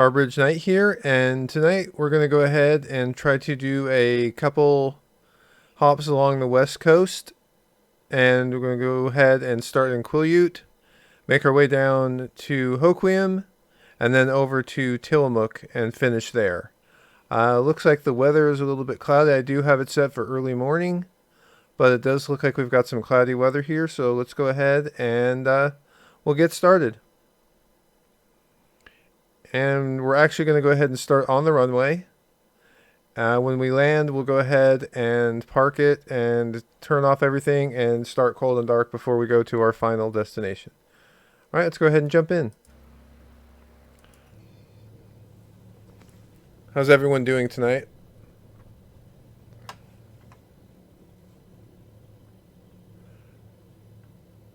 Arbridge Knight here, and tonight we're going to go ahead and try to do a couple hops along the west coast, and we're going to go ahead and start in Quileute, make our way down to Hoquiam, and then over to Tillamook and finish there. Looks like the weather is a little bit cloudy. I do have it set for early morning, but it does look like we've got some cloudy weather here, so let's go ahead and we'll get started. And we're actually going to go ahead and start on the runway. When we land, we'll go ahead and park it and turn off everything and start cold and dark before we go to our final destination. All right, let's go ahead and jump in. How's everyone doing tonight?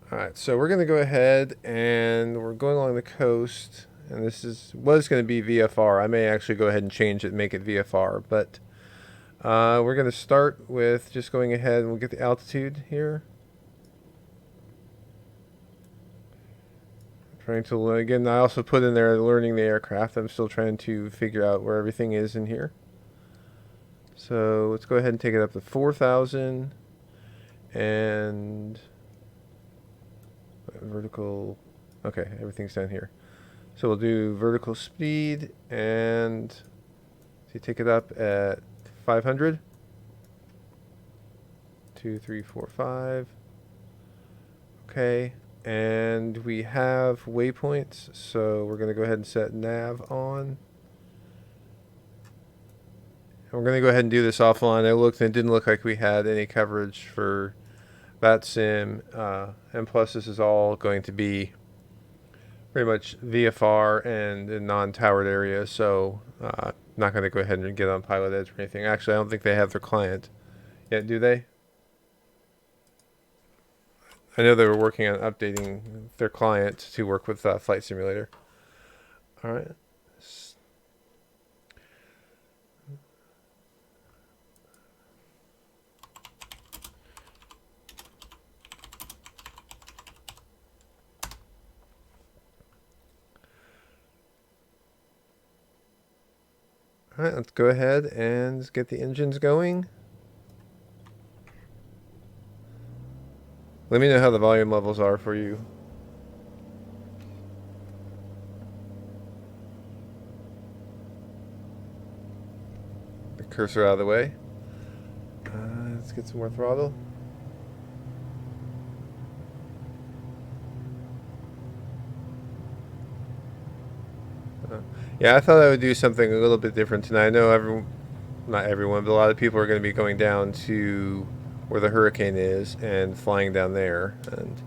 All right, so we're going to go ahead and we're going along the coast. And this was going to be VFR. I may actually go ahead and change it and make it VFR. But we're going to start with just going ahead and we'll get the altitude here. Trying to, again, I also put in there learning the aircraft. I'm still trying to figure out where everything is in here. So let's go ahead and take it up to 4,000 and vertical. Okay, everything's down here. So we'll do vertical speed and see, take it up at 500. 2, 3, 4, 5. Okay, and we have waypoints, so we're going to go ahead and set nav on. And we're going to go ahead and do this offline. I looked and it didn't look like we had any coverage for that sim. And plus, this is all going to be pretty much VFR and in non-towered areas, so not going to go ahead and get on Pilot Edge or anything. Actually, I don't think they have their client yet, do they? I know they were working on updating their client to work with Flight Simulator. All right. All right, let's go ahead and get the engines going. Let me know how the volume levels are for you. The cursor out of the way. Let's get some more throttle. Yeah, I thought I would do something a little bit different tonight. I know not everyone, but a lot of people are going to be going down to where the hurricane is and flying down there. And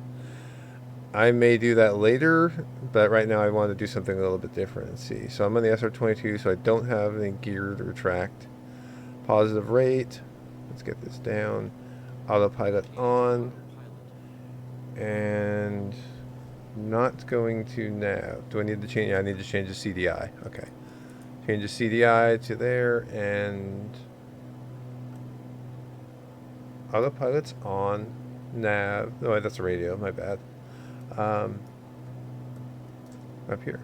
I may do that later, but right now I want to do something a little bit different. Let's see. So I'm on the SR-22, so I don't have any geared or tracked. Positive rate. Let's get this down. Autopilot on. And not going to nav. Do I need to change? Yeah, I need to change the CDI. Okay. Change the CDI to there, and autopilot's on. Nav. Oh, that's a radio. My bad. Up here.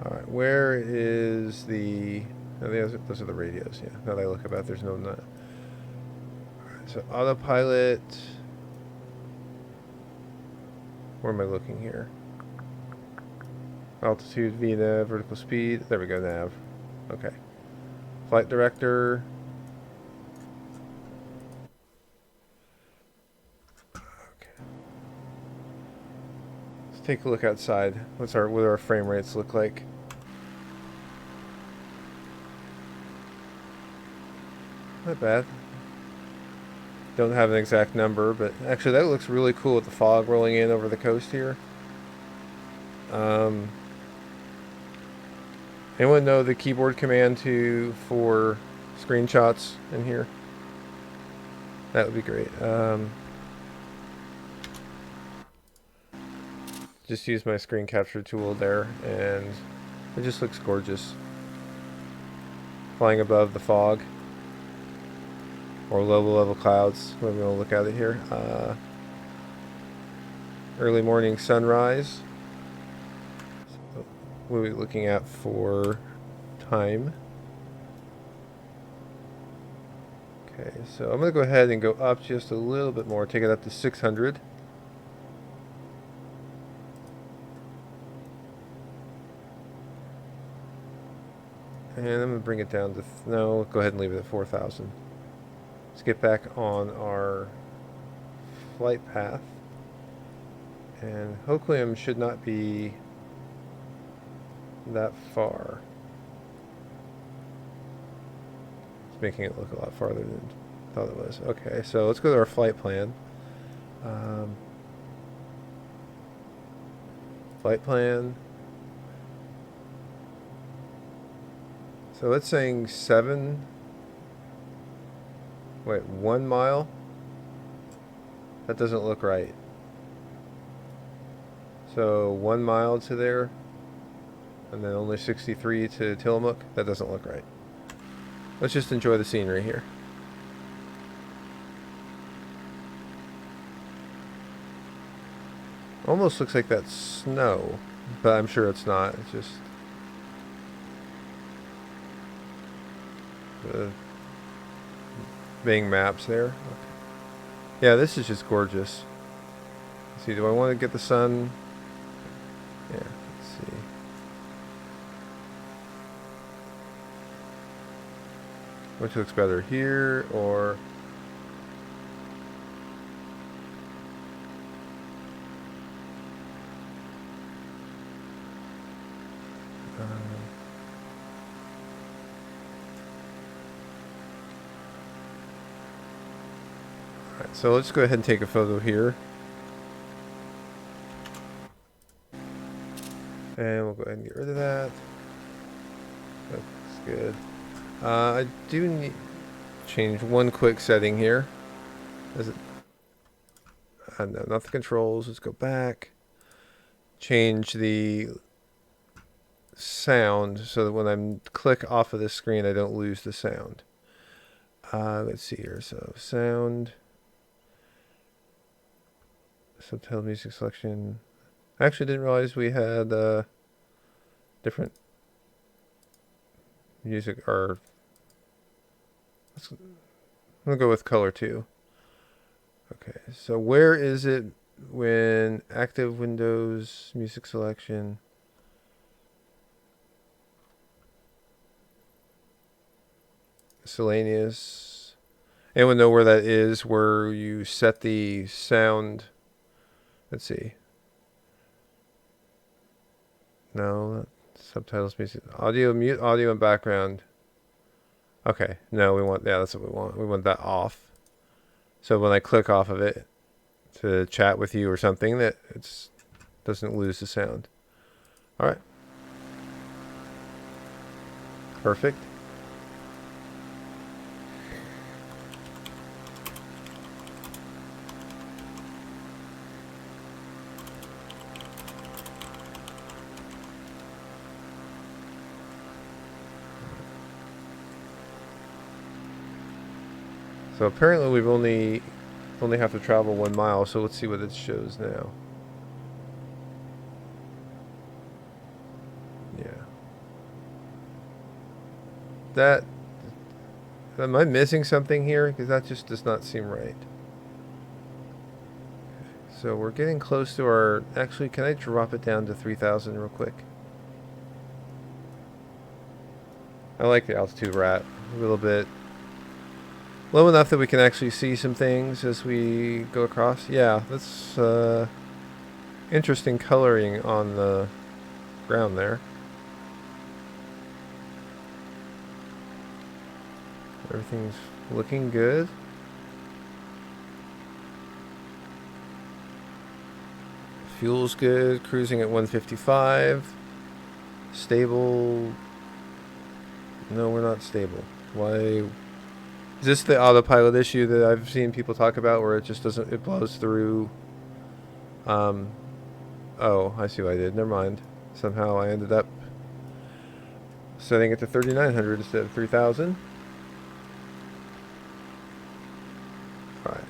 Alright, where is the... Oh, those are the radios, yeah. Now that I look about, there's no nut. Alright, so autopilot... Where am I looking here? Altitude, VNAV, vertical speed. There we go, nav. Okay. Flight director... Take a look outside. What do our frame rates look like? Not bad. Don't have an exact number, but actually that looks really cool with the fog rolling in over the coast here. Anyone know the keyboard command for screenshots in here? That would be great. Just use my screen capture tool there, and it just looks gorgeous. Flying above the fog. Or low level clouds, whatever you want to look at it here. Early morning sunrise. what are we looking at for time? Okay, so I'm going to go ahead and go up just a little bit more, take it up to 600. And I'm going to bring it down to, no, go ahead and leave it at 4,000. Let's get back on our flight path. And Hoquiam should not be that far. It's making it look a lot farther than I thought it was. Okay, so let's go to our flight plan. Flight plan. So it's saying 1 mile? That doesn't look right. So 1 mile to there, and then only 63 to Tillamook? That doesn't look right. Let's just enjoy the scenery here. Almost looks like that's snow, but I'm sure it's not. It's just Bing maps there. Okay. Yeah, this is just gorgeous. Let's see, do I want to get the sun? Yeah, let's see. Which looks better, here or... Alright, so let's go ahead and take a photo here. And we'll go ahead and get rid of that. That's good. I do need to change one quick setting here. Is it? No, not the controls. Let's go back. Change the sound so that when I click off of this screen, I don't lose the sound. Let's see here. So sound, subtitle, music selection. I actually didn't realize we had different music. Or I'm gonna go with color too. Okay, so where is it when active Windows music selection? Miscellaneous. Anyone know where that is, where you set the sound? Let's see. No, subtitles, music, audio, mute audio and background. Okay, no, we want, yeah, that's what we want. We want that off. So when I click off of it to chat with you or something, that it doesn't lose the sound. All right. Perfect. So apparently we've only have to travel 1 mile, so let's see what it shows now. Yeah. Am I missing something here? Because that just does not seem right. So we're getting close to our... Actually, can I drop it down to 3,000 real quick? I like the altitude we're at. A little bit low enough that we can actually see some things as we go across. Yeah, that's interesting coloring on the ground there. Everything's looking good. Fuel's good. Cruising at 155. Stable. No, we're not stable. Why? Is this the autopilot issue that I've seen people talk about, where it just doesn't, it blows through? Oh, I see what I did. Never mind. Somehow I ended up setting it to 3,900 instead of 3,000. Alright.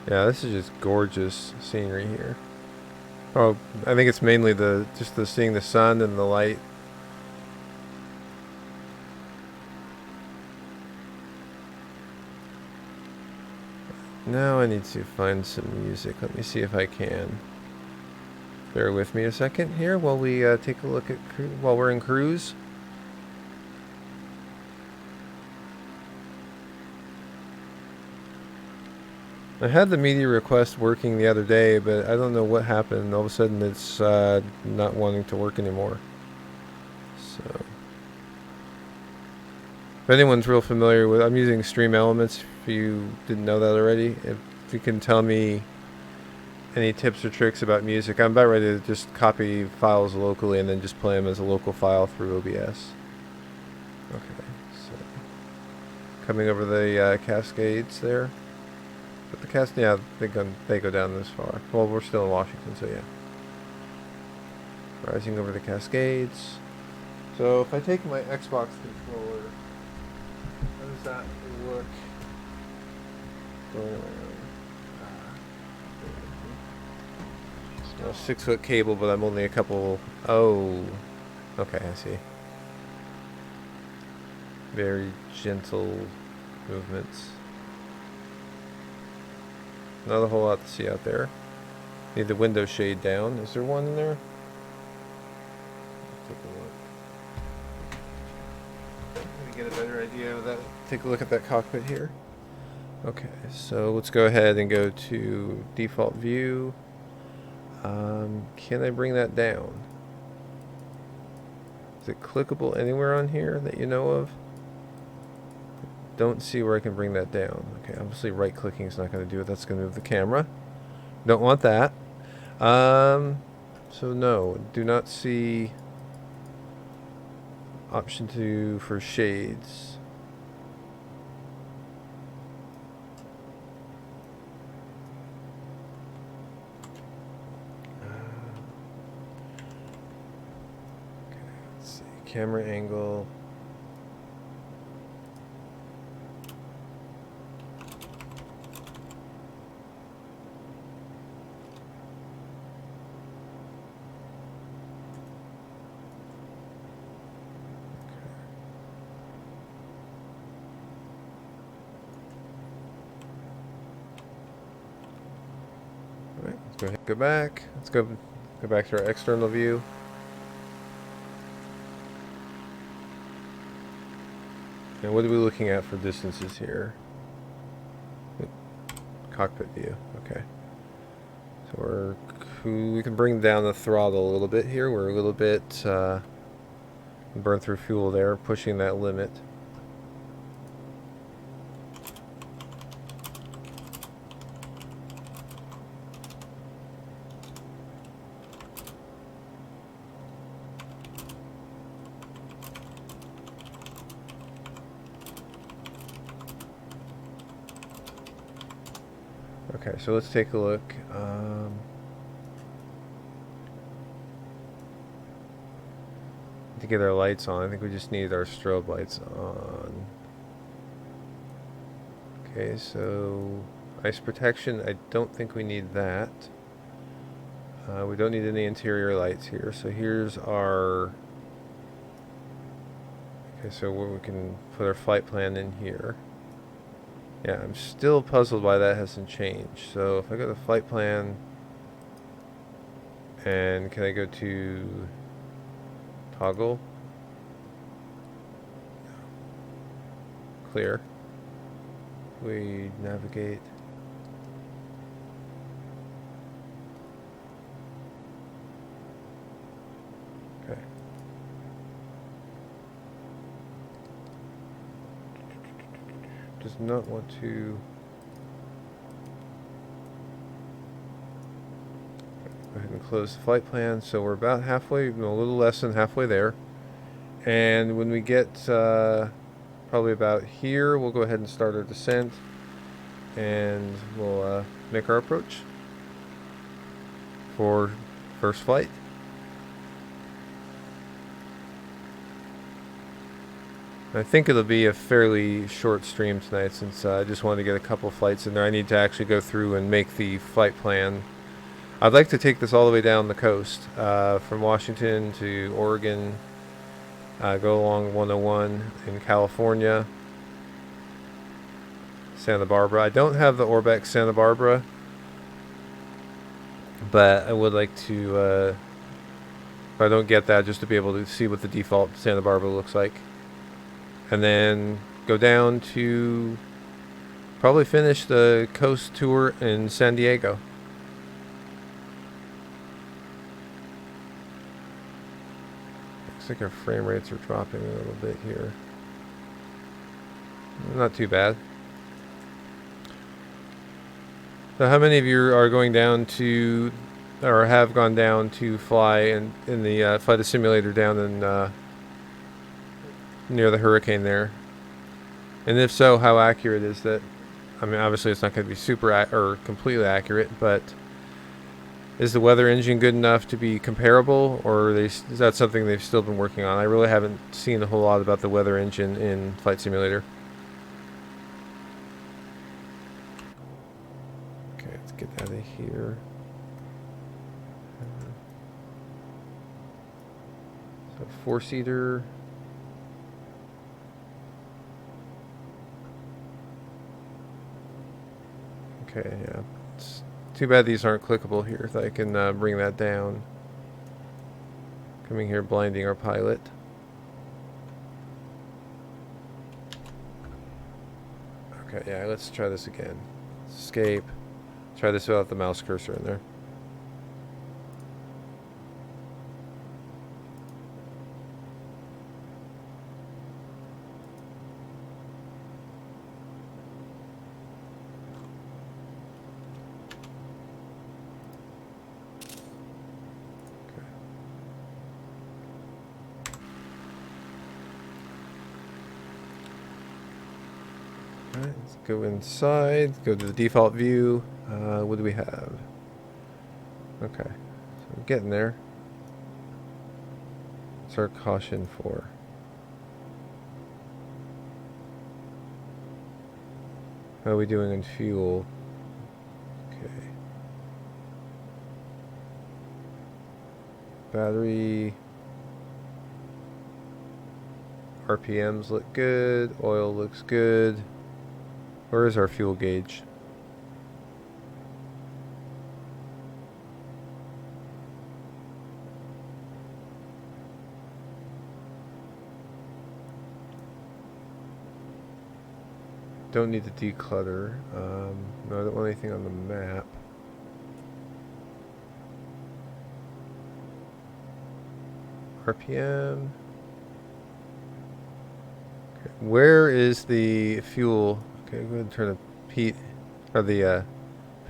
Yeah, this is just gorgeous scenery here. Oh, I think it's mainly just the seeing the sun and the light. Now I need to find some music. Let me see if I can. Bear with me a second here while we take a look at while we're in cruise. I had the media request working the other day, but I don't know what happened. All of a sudden, it's not wanting to work anymore. So, if anyone's real familiar with, I'm using Stream Elements. If you didn't know that already, if you can tell me any tips or tricks about music, I'm about ready to just copy files locally and then just play them as a local file through OBS. Okay, so coming over the Cascades there. But the yeah, they go down this far. Well, we're still in Washington, so yeah. Rising over the Cascades. So if I take my Xbox controller, how does that look? Going around. 6-foot cable, but I'm only a couple. Oh, okay, I see. Very gentle movements. Not a whole lot to see out there. Need the window shade down. Is there one in there? Take a look. Let me get a better idea of that. Take a look at that cockpit here. Okay, so let's go ahead and go to default view. Can I bring that down? Is it clickable anywhere on here that you know of? Don't see where I can bring that down. Okay, obviously right clicking is not going to do it. That's going to move the camera. Don't want that. So no, do not see option 2 for shades. Okay, let's see. Camera angle. Go ahead, go back. Let's go back to our external view. And what are we looking at for distances here? Cockpit view. Okay. So we can bring down the throttle a little bit here. We're a little bit burn through fuel there, pushing that limit. Okay, so let's take a look. To get our lights on, I think we just need our strobe lights on. Okay, so ice protection, I don't think we need that. We don't need any interior lights here. So here's our... Okay, so we can put our flight plan in here. Yeah, I'm still puzzled why that hasn't changed. So if I go to flight plan, and can I go to toggle? Clear. We navigate. Okay. Does not want to. Go ahead and close the flight plan. So we're about halfway, a little less than halfway there. And when we get probably about here, we'll go ahead and start our descent. And we'll make our approach for first flight. 。I think it'll be a fairly short stream tonight since I just wanted to get a couple flights in there. I need to actually go through and make the flight plan. I'd like to take this all the way down the coast, from Washington to Oregon, go along 101 in California, Santa Barbara. I don't have the Orbex Santa Barbara, but I would like to, if I don't get that, just to be able to see what the default Santa Barbara looks like. And then go down to probably finish the coast tour in San Diego. Looks like our frame rates are dropping a little bit here. Not too bad. So how many of you are going down to, or have gone down to fly in the fly the simulator down in near the hurricane there? And if so, how accurate is that? I mean, obviously it's not going to be super or completely accurate, but is the weather engine good enough to be comparable, or is that something they've still been working on? I really haven't seen a whole lot about the weather engine in Flight Simulator. Okay, let's get out of here. So 4-seater. Okay, yeah. It's too bad these aren't clickable here. If I can bring that down. Coming here, blinding our pilot. Okay, yeah, let's try this again. Escape. Try this without the mouse cursor in there. Alright, let's go inside, go to the default view. What do we have? Okay, so we're getting there. What's our caution for? How are we doing in fuel? Okay. Battery. RPMs look good. Oil looks good. Where is our fuel gauge? Don't need to declutter. No, I don't want anything on the map. RPM. Okay. Where is the fuel? Okay, go ahead and turn the heat, or the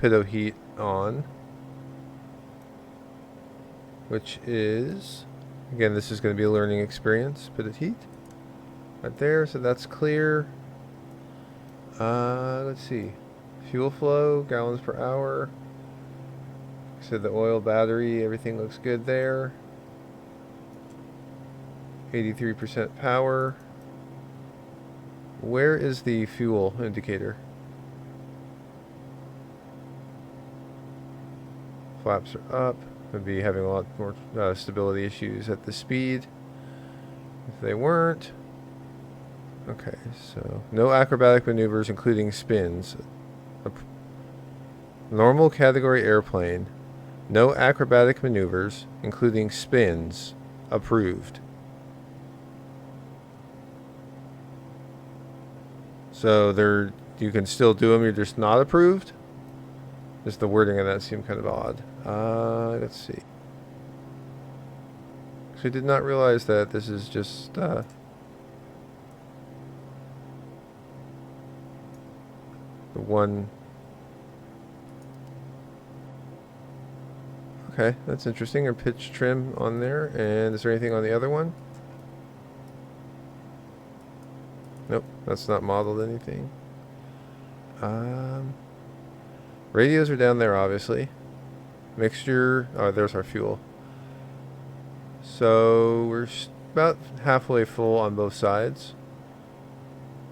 pitot heat on. Which is, again, this is going to be a learning experience. Pitot heat. Right there, so that's clear. Let's see. Fuel flow, gallons per hour. So the oil, battery, everything looks good there. 83% power. Where is the fuel indicator? Flaps are up. Would be having a lot more stability issues at the speed if they weren't. Okay, so no acrobatic maneuvers including spins. Normal category airplane. No acrobatic maneuvers including spins. Approved. So you can still do them, you're just not approved? Just the wording of that seemed kind of odd. Let's see. So I did not realize that this is just the one. Okay, that's interesting. Or pitch trim on there. And is there anything on the other one? Nope, that's not modeled anything. Radios are down there, obviously. Mixture. Oh, there's our fuel. So we're about halfway full on both sides.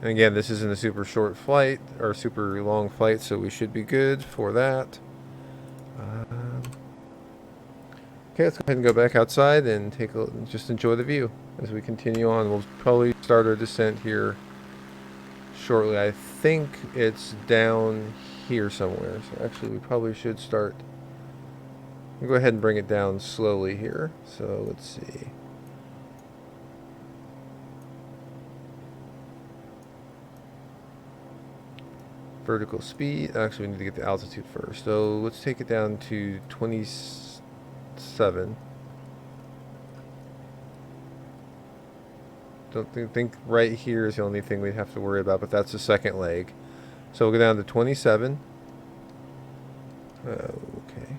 And again, this isn't a super short flight or super long flight, so we should be good for that. Okay, let's go ahead and go back outside and just enjoy the view as we continue on. We'll probably start our descent here shortly. I think it's down here somewhere. So actually, we probably should start. We'll go ahead and bring it down slowly here. So let's see. Vertical speed. Actually, we need to get the altitude first. So let's take it down to 27. Don't think right here is the only thing we'd have to worry about, but that's the second leg. So we'll go down to 27. Okay.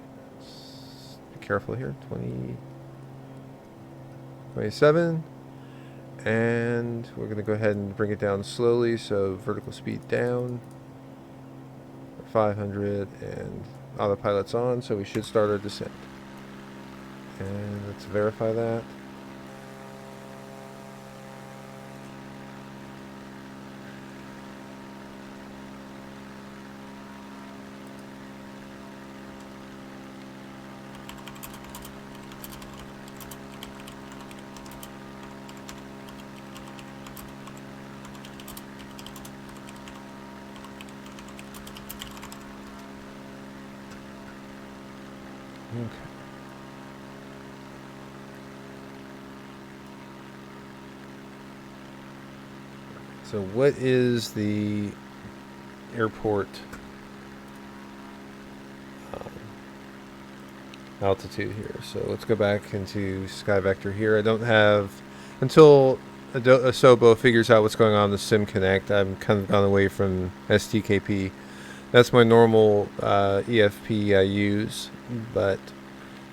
Be careful here. 27. And we're going to go ahead and bring it down slowly. So vertical speed down. 500 and autopilot's on, so we should start our descent. And let's verify that. Okay. So what is the airport altitude here? So let's go back into Sky Vector here. I don't have, until Asobo figures out what's going on in the Sim Connect, I'm kind of gone away from STKP. That's my normal EFP I use, but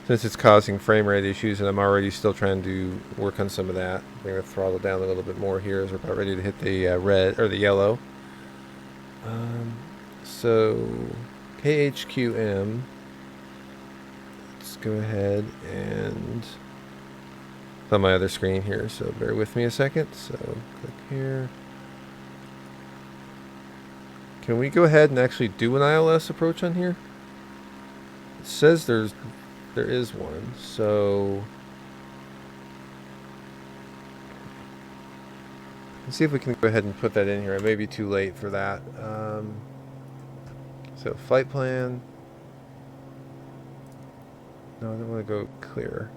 since it's causing frame rate issues and I'm already still trying to work on some of that, bring the throttle down a little bit more here as we're about ready to hit the red or the yellow. So KHQM, let's go ahead and it's on my other screen here, so bear with me a second. So click here. Can we go ahead and actually do an ILS approach on here? It says there is one, so let's see if we can go ahead and put that in here. It may be too late for that. So flight plan. No, I don't want to go clear.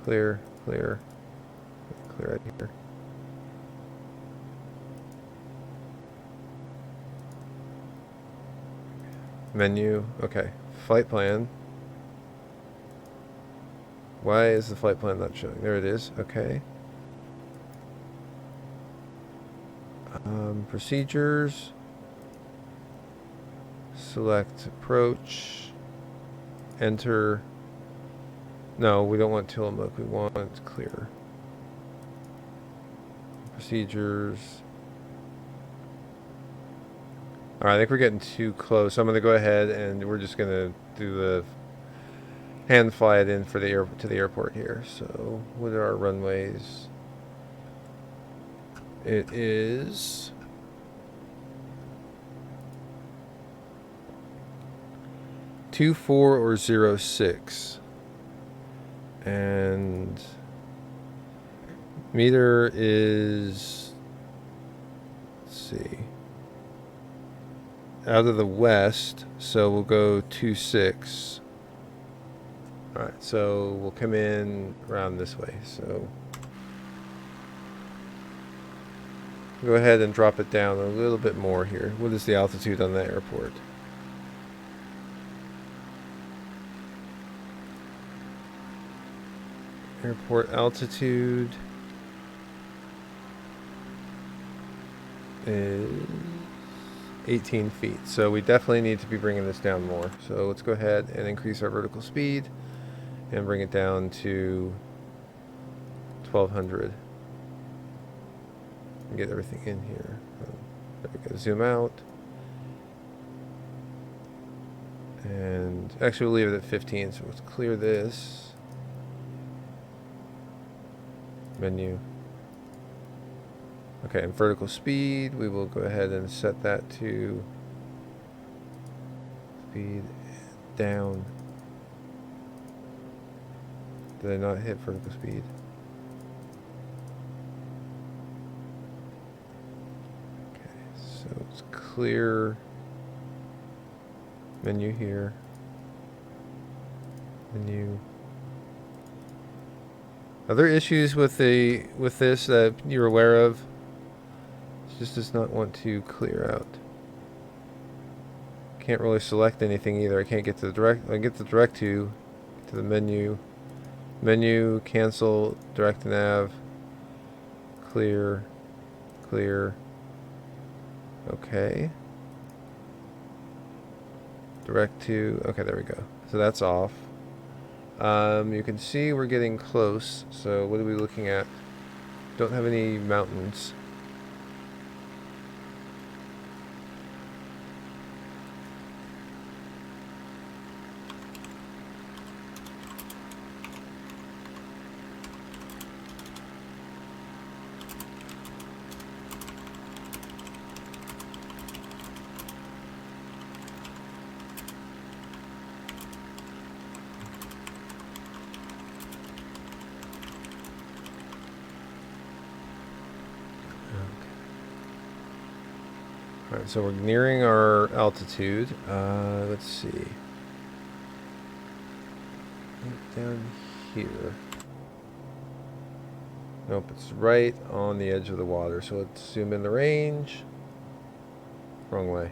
Clear right here. Menu. Okay. Flight plan. Why is the flight plan not showing? There it is. Okay. Procedures. Select approach. Enter. No, we don't want Tillamook. We want clear. Procedures. Alright, I think we're getting too close. I'm going to go ahead and we're just going to do the hand fly it in for the to the airport here. So, what are our runways? It is 24 or 06. And meter is, let's see, out of the west, so we'll go 26. Alright, so we'll come in around this way. So go ahead and drop it down a little bit more here. What is the altitude on the airport? Airport altitude is 18 feet. So we definitely need to be bringing this down more. So let's go ahead and increase our vertical speed and bring it down to 1200. And get everything in here. There we go. Zoom out. And actually we'll leave it at 15. So let's clear this. Menu. Okay, and vertical speed, we will go ahead and set that to speed down. Did I not hit vertical speed? Okay, so it's clear menu here. Menu. Are there issues with this that you're aware of? It just does not want to clear out. Can't really select anything either. I can't get to the direct. I get the direct to the menu. Menu, cancel, direct nav, clear, clear. Okay. Direct to. Okay, there we go. So that's off. You can see we're getting close. So what are we looking at? Don't have any mountains. Alright, so we're nearing our altitude. Let's see. Down here. Nope, it's right on the edge of the water. So let's zoom in the range. Wrong way.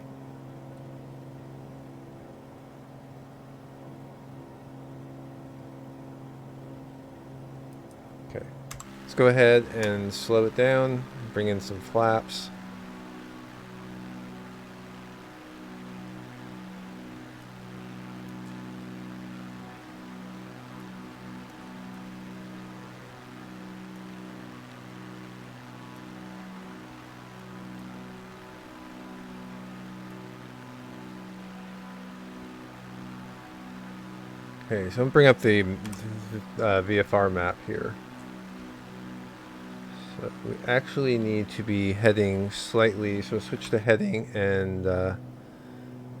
Okay. Let's go ahead and slow it down. Bring in some flaps. Okay, so I'm bring up the VFR map here. So we actually need to be heading slightly. So switch to heading and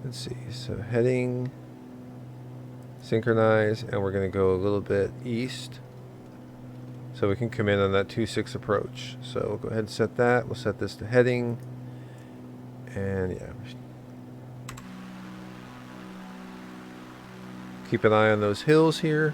let's see. So heading, synchronize, and we're going to go a little bit east. So we can come in on that 2-6 approach. So we'll go ahead and set that. We'll set this to heading. And yeah. Keep an eye on those hills here.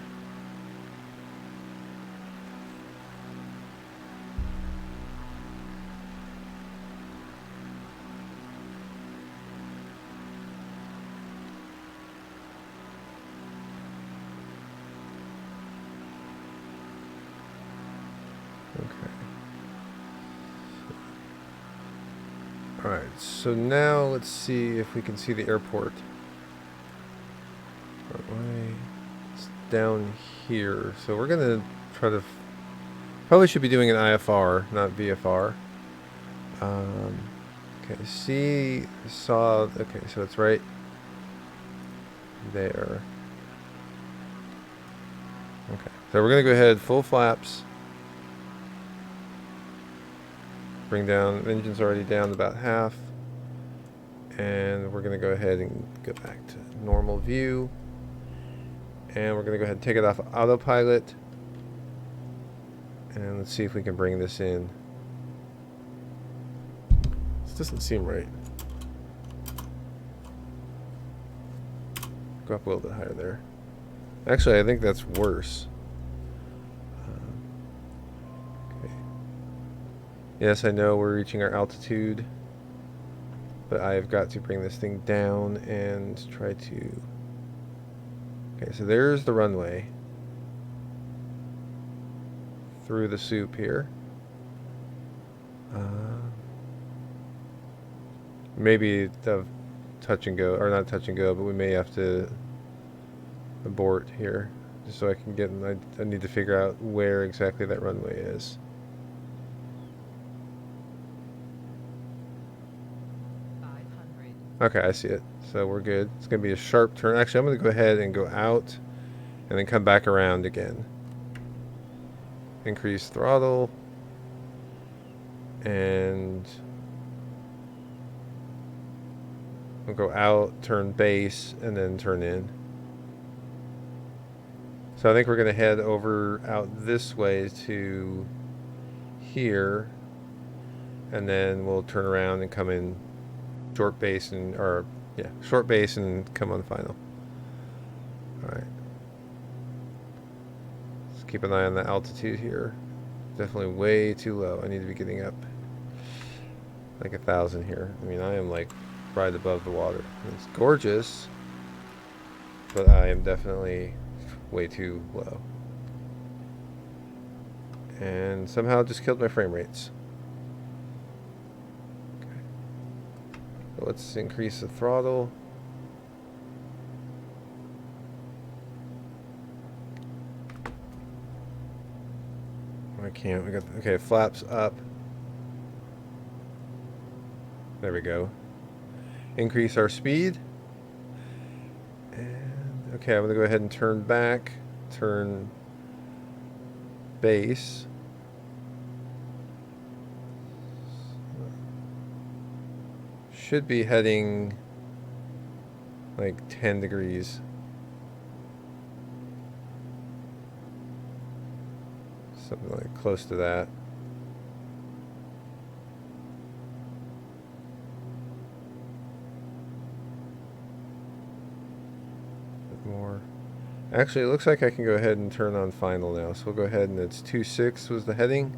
Alright, so now let's see if we can see the airport. It's down here. So we're going to try to... Probably should be doing an IFR, not VFR. Okay, saw... Okay, so it's right there. Okay, so we're going to go ahead, full flaps. Bring down, engine's already down about half. And we're going to go ahead and go back to normal view. And we're going to go ahead and take it off autopilot. And let's see if we can bring this in. This doesn't seem right. Go up a little bit higher there. Actually, I think that's worse. Okay. Yes, I know we're reaching our altitude. But I've got to bring this thing down and try to... Okay, so there's the runway. Through the soup here. Maybe the touch and go, or not touch and go, but we may have to abort here. Just so I can get, I need to figure out where exactly that runway is. Okay, I see it. So we're good. It's going to be a sharp turn. Actually, I'm going to go ahead and go out and then come back around again. Increase throttle. And we'll go out, turn base, and then turn in. So I think we're going to head over out this way to here, and then we'll turn around and come in short base and, or yeah, short base and come on final. All right. Let's keep an eye on the altitude here. Definitely way too low. I need to be getting up like 1,000 here. I mean, I am like right above the water. It's gorgeous, but I am definitely way too low. And somehow just killed my frame rates. Okay. So let's increase the throttle. I can't. We got, okay, flaps up. There we go. Increase our speed. And okay, I'm gonna go ahead and turn back. Turn base. Should be heading like 10 degrees. Something like close to that. More. Actually, it looks like I can go ahead and turn on final now. So we'll go ahead and it's 2.6 was the heading.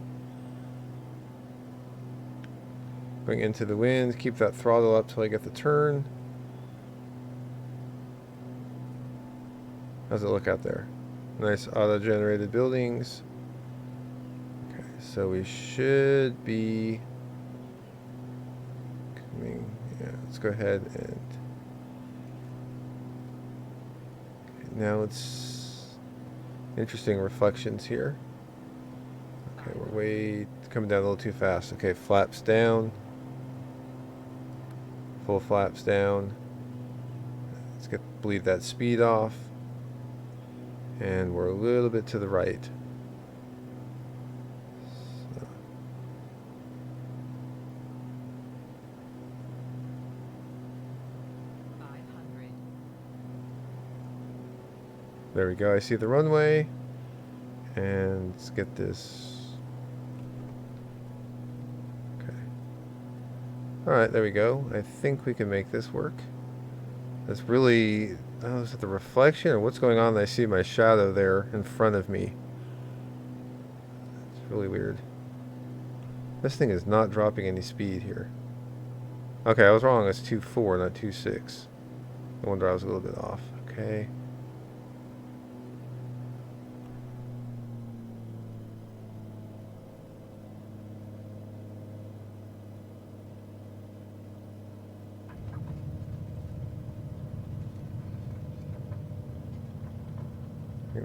Going into the wind, keep that throttle up till I get the turn. How's it look out there? Nice auto-generated buildings. Okay, so we should be coming. Yeah, let's go ahead and now it's interesting reflections here. Okay, we're way coming down a little too fast. Okay, flaps down. Full flaps down. Let's bleed that speed off. And we're a little bit to the right. So. There we go. I see the runway. And let's get this. Okay. Alright, there we go. I think we can make this work. That's really... Oh, is it the reflection or what's going on? I see my shadow there in front of me. It's really weird. This thing is not dropping any speed here. Okay, I was wrong. It's 2.4, not 2.6. No wonder I was a little bit off. Okay.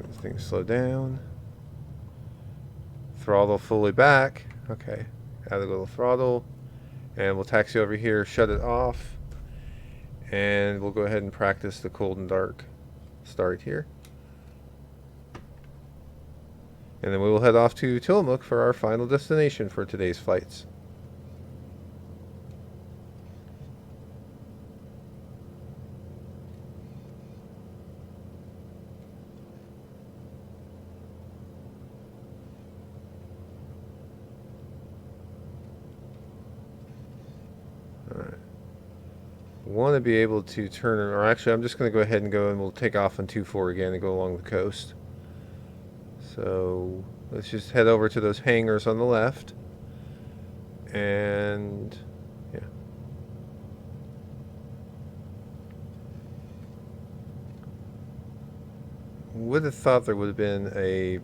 This thing slow down. Throttle fully back. Okay. Add a little throttle. And we'll taxi over here, shut it off. And we'll go ahead and practice the cold and dark start here. And then we will head off to Tillamook for our final destination for today's flights. Want to be able to turn, or actually I'm just going to go ahead and go and we'll take off on 2.4 again and go along the coast. So let's just head over to those hangars on the left. And yeah. Would have thought there would have been a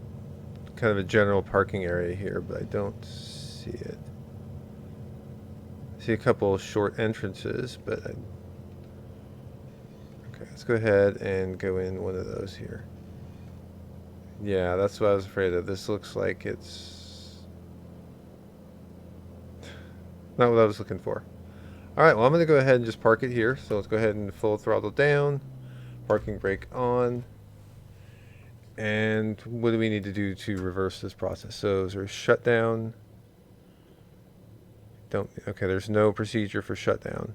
kind of a general parking area here, but I don't see it. I see a couple short entrances, but okay, let's go ahead and go in one of those here. Yeah, that's what I was afraid of. This looks like it's not what I was looking for. Alright, well I'm going to go ahead and just park it here. So let's go ahead and full throttle down. Parking brake on. And what do we need to do to reverse this process? So is there a shutdown? don't. Okay, there's no procedure for shutdown.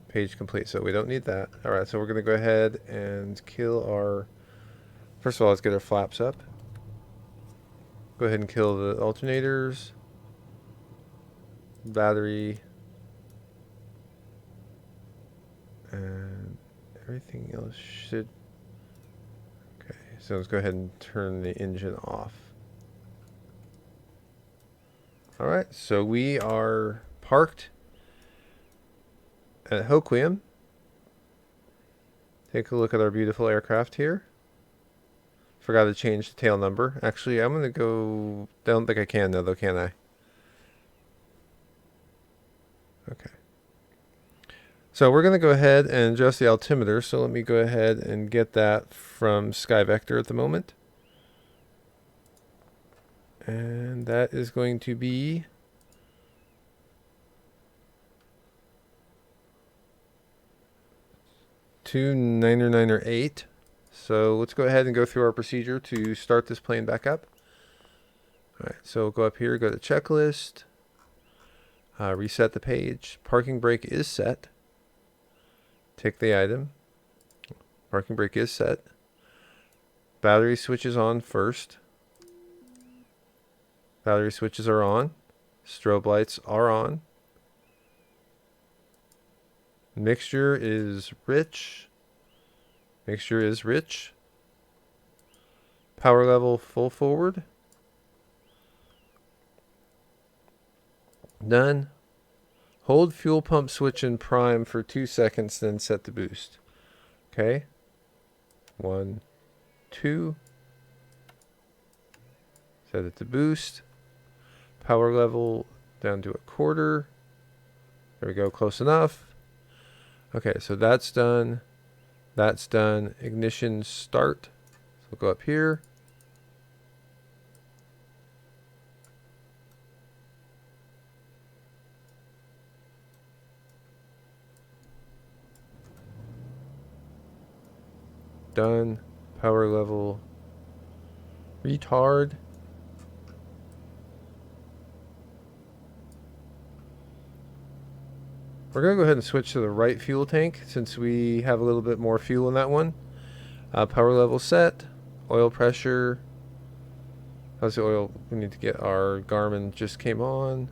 Page complete, so we don't need that. All right, so we're going to go ahead and kill our... First of all, let's get our flaps up. Go ahead and kill the alternators. Battery. And everything else should... Okay, so let's go ahead and turn the engine off. All right, so we are parked at Hoquiam. Take a look at our beautiful aircraft here. Forgot to change the tail number. Actually, I'm going to go... I don't think I can though, can I? Okay. So we're going to go ahead and adjust the altimeter. So let me go ahead and get that from SkyVector at the moment. And that is going to be... 29908. So let's go ahead and go through our procedure to start this plane back up. All right, so we'll go up here, go to checklist, reset the page. Parking brake is set. Take the item. Parking brake is set. Battery switches on first. Battery switches are on. Strobe lights are on. Mixture is rich. Mixture is rich. Power level full forward. Done. Hold fuel pump switch in prime for 2 seconds, then set the boost. Okay. 1, 2. Set it to boost. Power level down to 1/4. There we go, close enough. Okay, so that's done. That's done. Ignition start. So we'll go up here. Done. Power level. Retard. We're going to go ahead and switch to the right fuel tank since we have a little bit more fuel in that one. Power level set. Oil pressure. How's the oil? We need to get our Garmin just came on.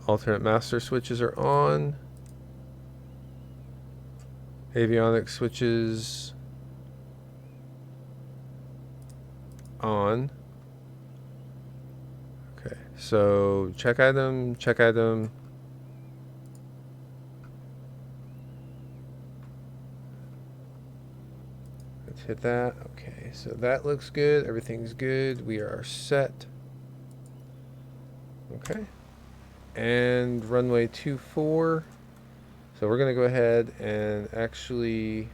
Alternate master switches are on. Avionics switches on. Okay, so check item, check item. Let's hit that. Okay, so that looks good. Everything's good. We are set. Okay. And runway 24. So we're going to go ahead and actually...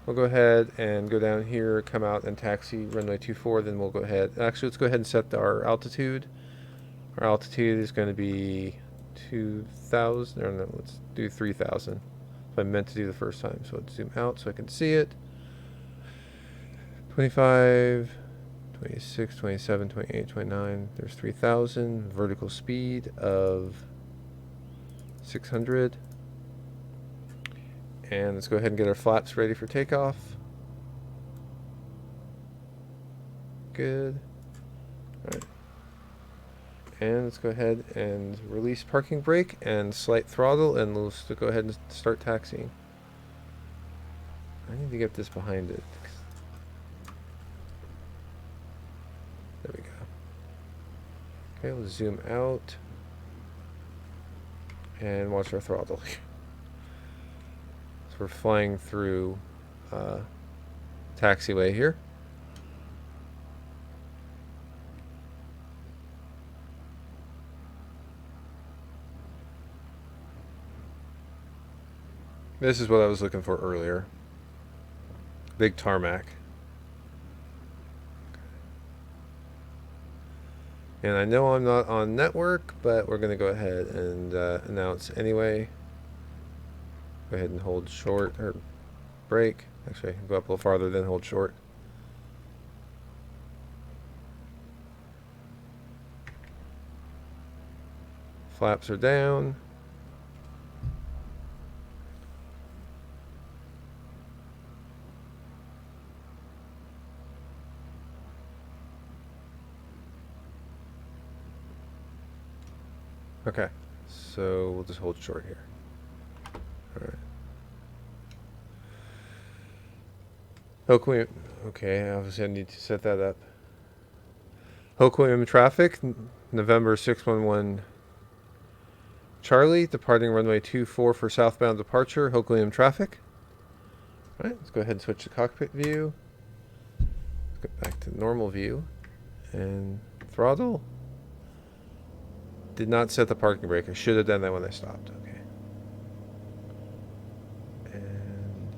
We'll go ahead and go down here, come out and taxi runway 24, then we'll go ahead. Actually, let's go ahead and set our altitude. Our altitude is going to be 2,000, or no, let's do 3,000. I meant to do the first time, so let's zoom out so I can see it. 25, 26, 27, 28, 29, there's 3,000. Vertical speed of 600. And let's go ahead and get our flaps ready for takeoff. Good. All right. And let's go ahead and release parking brake and slight throttle, and we'll go ahead and start taxiing. I need to get this behind it. There we go. Okay, we'll zoom out and watch our throttle. So we're flying through taxiway here. This is what I was looking for earlier. Big tarmac. And I know I'm not on network, but we're going to go ahead and announce anyway. Go ahead and hold short or brake. Actually, go up a little farther, then hold short. Flaps are down. Okay, so we'll just hold short here. All right. Okay, obviously I need to set that up. Hoquiam traffic, November 611 Charlie, departing runway 24 for southbound departure, Hoquiam traffic. All right, let's go ahead and switch to cockpit view. Let's go back to normal view and throttle. Did not set the parking brake. I should have done that when I stopped. Okay. And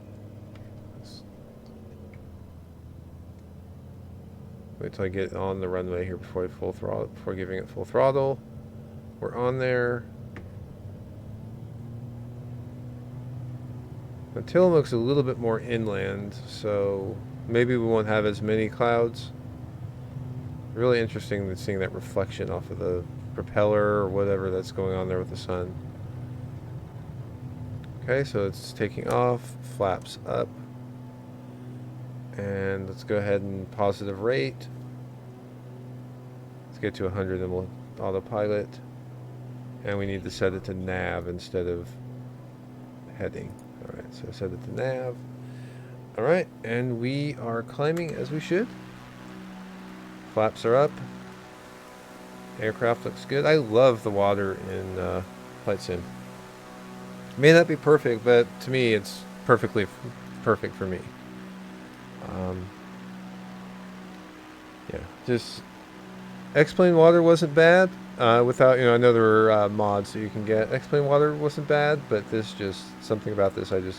wait till I get on the runway here before giving it full throttle. We're on there. The Tillamook's a little bit more inland, so maybe we won't have as many clouds. Really interesting seeing that reflection off of the propeller or whatever that's going on there with the sun. Okay, so it's taking off, flaps up. And let's go ahead and positive rate. Let's get to 100 and we'll autopilot. And we need to set it to nav instead of heading. Alright, so set it to nav. Alright, and we are climbing as we should. Flaps are up. Aircraft looks good. I love the water in Flight Sim. May not be perfect, but to me it's perfectly perfect for me. Yeah, just X-Plane water wasn't bad. Without, I know there were mods that you can get. X-Plane water wasn't bad, but this just, something about this, it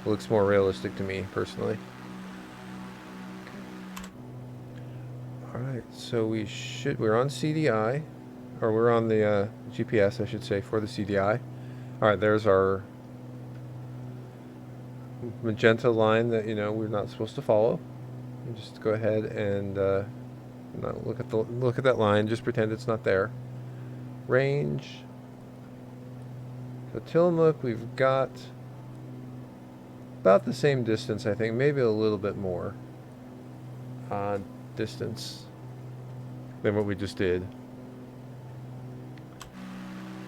looks more realistic to me, personally. Alright, so we're on CDI, or we're on the GPS, I should say, for the CDI. Alright, there's our magenta line that, we're not supposed to follow. And just go ahead and not look at that line, just pretend it's not there. Range. So Tillamook, we've got about the same distance, I think, maybe a little bit more distance than what we just did.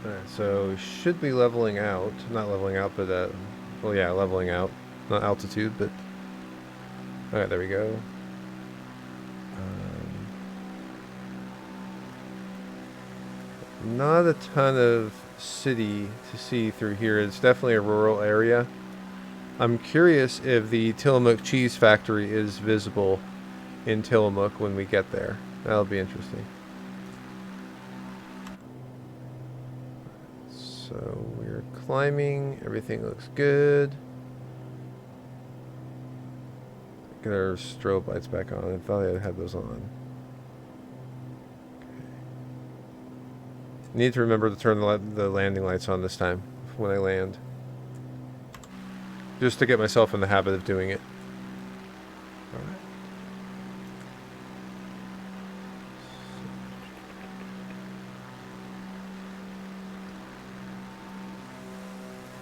Alright, so should be leveling out. Not leveling out, but well, yeah, leveling out. Not altitude, but alright, there we go. Not a ton of city to see through here. It's definitely a rural area. I'm curious if the Tillamook cheese factory is visible in Tillamook when we get there. That'll be interesting. So we're climbing. Everything looks good. Get our strobe lights back on. I thought I had those on. Need to remember to turn the landing lights on this time when I land. Just to get myself in the habit of doing it. Alright.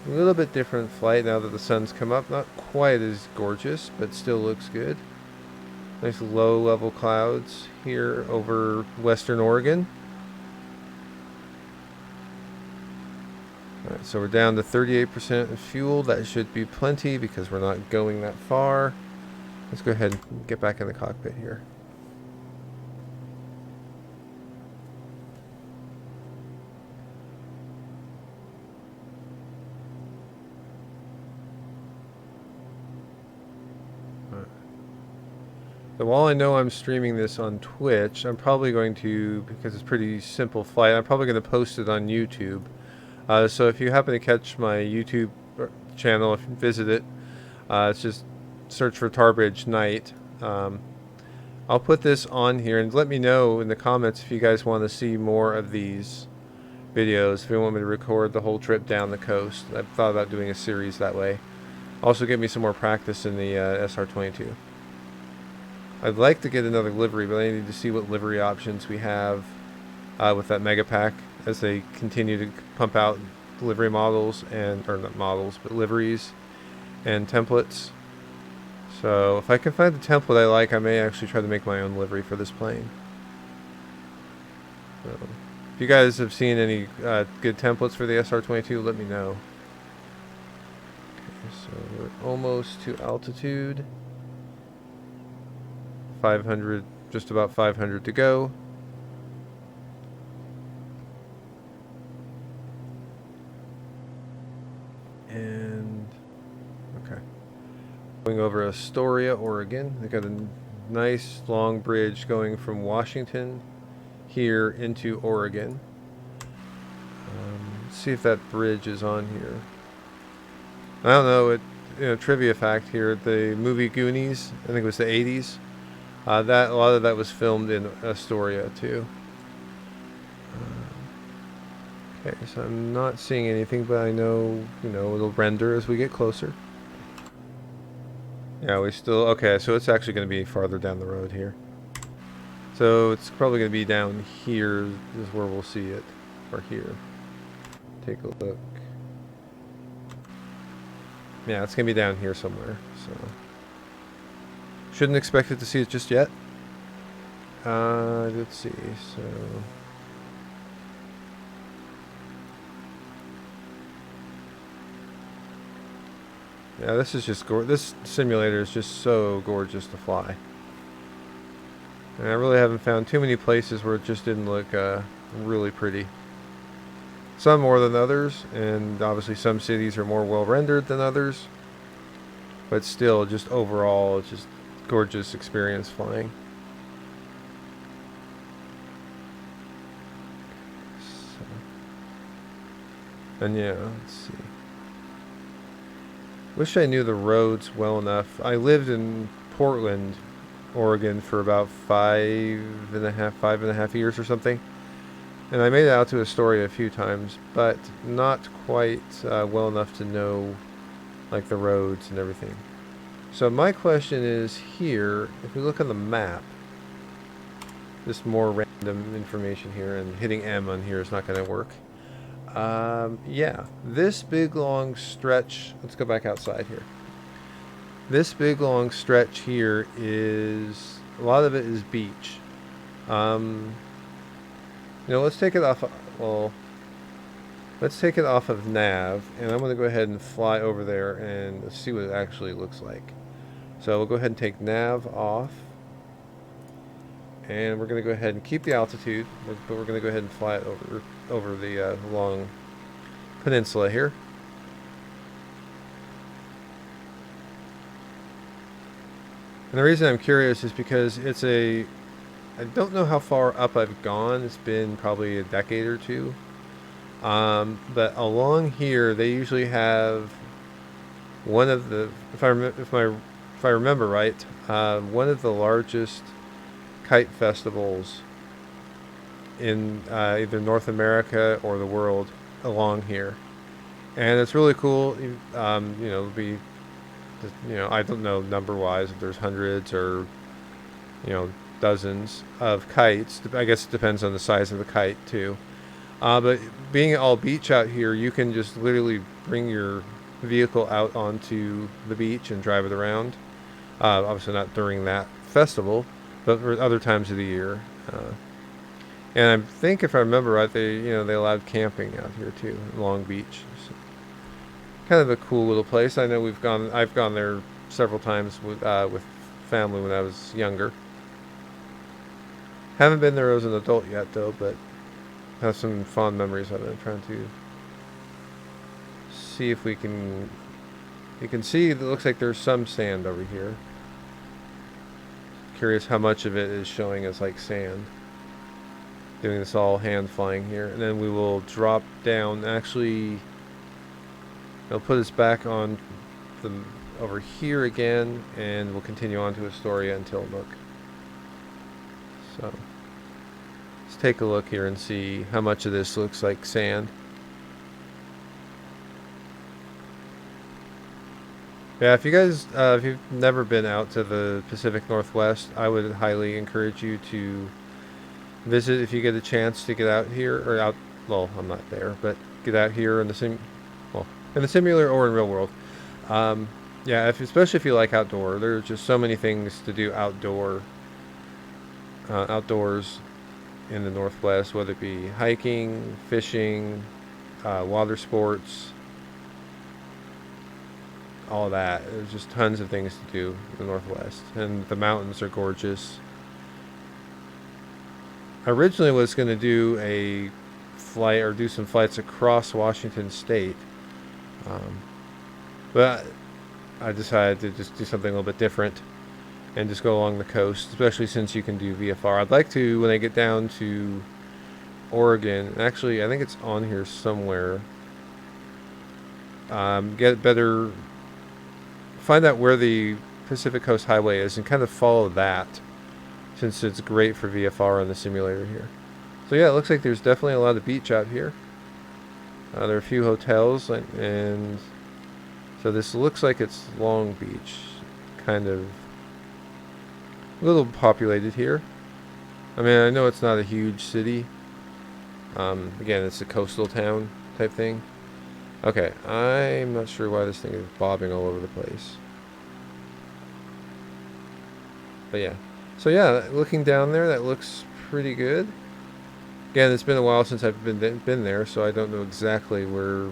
A little bit different flight now that the sun's come up. Not quite as gorgeous, but still looks good. Nice low level clouds here over western Oregon. Alright, so we're down to 38% of fuel. That should be plenty because we're not going that far. Let's go ahead and get back in the cockpit here. So while I know I'm streaming this on Twitch, I'm probably going to, because it's a pretty simple flight, I'm probably going to post it on YouTube. So if you happen to catch my YouTube channel, if you visit it, it's just search for Tarbridge Night. I'll put this on here and let me know in the comments if you guys want to see more of these videos, if you want me to record the whole trip down the coast. I've thought about doing a series that way. Also get me some more practice in the SR22. I'd like to get another livery, but I need to see what livery options we have with that mega pack as they continue to pump out livery models or not models, but liveries and templates. So if I can find the template I like, I may actually try to make my own livery for this plane. So if you guys have seen any good templates for the SR22, let me know. Okay, so we're almost to altitude. 500, just about 500 to go. And okay, going over Astoria, Oregon. They got a nice long bridge going from Washington here into Oregon. Let's see if that bridge is on here. I don't know. Trivia fact here: the movie Goonies, I think it was the '80s. That a lot of that was filmed in Astoria too. Okay, so I'm not seeing anything, but I know it'll render as we get closer. Yeah, we still okay. So it's actually going to be farther down the road here. So it's probably going to be down here is where we'll see it, or here. Take a look. Yeah, it's going to be down here somewhere. So shouldn't expect it to see it just yet. Let's see. So yeah, this is just this simulator is just so gorgeous to fly. And I really haven't found too many places where it just didn't look really pretty. Some more than others, and obviously some cities are more well rendered than others. But still, just overall, it's just gorgeous experience flying. So, and yeah, let's see. Wish I knew the roads well enough. I lived in Portland, Oregon for about 5.5 years or something. And I made it out to Astoria a few times, but not quite well enough to know like the roads and everything. So my question is here, if we look on the map, just more random information here, and hitting M on here is not going to work. Yeah, this big long stretch, let's go back outside here. This big long stretch here is, a lot of it is beach. Let's take it off, let's take it off of nav, and I'm going to go ahead and fly over there and see what it actually looks like. So we'll go ahead and take nav off, and we're going to go ahead and keep the altitude, but we're going to go ahead and fly it over the long peninsula here. And the reason I'm curious is because I don't know how far up I've gone. It's been probably a decade or two. But along here, they usually have one of the, if I remember right, one of the largest kite festivals in either North America or the world along here, and it's really cool. I don't know number-wise if there's hundreds or dozens of kites. I guess it depends on the size of the kite too. But being all beach out here, you can just literally bring your vehicle out onto the beach and drive it around. Obviously not during that festival, but for other times of the year. And I think if I remember right, they allowed camping out here too, in Long Beach. So, kind of a cool little place. I know I've gone there several times with family when I was younger. Haven't been there as an adult yet though, but have some fond memories of it. I'm trying to see if we can. You can see it looks like there's some sand over here. Curious how much of it is showing as like sand. Doing this all hand flying here, and then we will drop down. Actually, it'll put us back on over here again, and we'll continue on to Astoria and Tillamook. So let's take a look here and see how much of this looks like sand. Yeah, if you guys, if you've never been out to the Pacific Northwest, I would highly encourage you to visit if you get a chance to get out here or out. Well, I'm not there, but get out here in the well, in the simulator or in real world. Um, yeah, especially if you like outdoor, there's just so many things to do outdoors in the Northwest, whether it be hiking, fishing, water sports, all that. There's just tons of things to do in the Northwest, and the mountains are gorgeous. I originally was going to do a flight or do some flights across Washington State, um, but I decided to just do something a little bit different and just go along the coast, especially since you can do VFR. I'd like to, when I get down to Oregon, actually, I think it's on here somewhere, get better, find out where the Pacific Coast Highway is and kind of follow that, since it's great for VFR on the simulator here. So yeah, it looks like there's definitely a lot of beach out here. There are a few hotels, and so this looks like it's Long Beach, kind of a little populated here. I mean, I know it's not a huge city. Again, it's a coastal town type thing. Okay, I'm not sure why this thing is bobbing all over the place. But yeah. So yeah, looking down there, that looks pretty good. Again, it's been a while since I've been there, so I don't know exactly where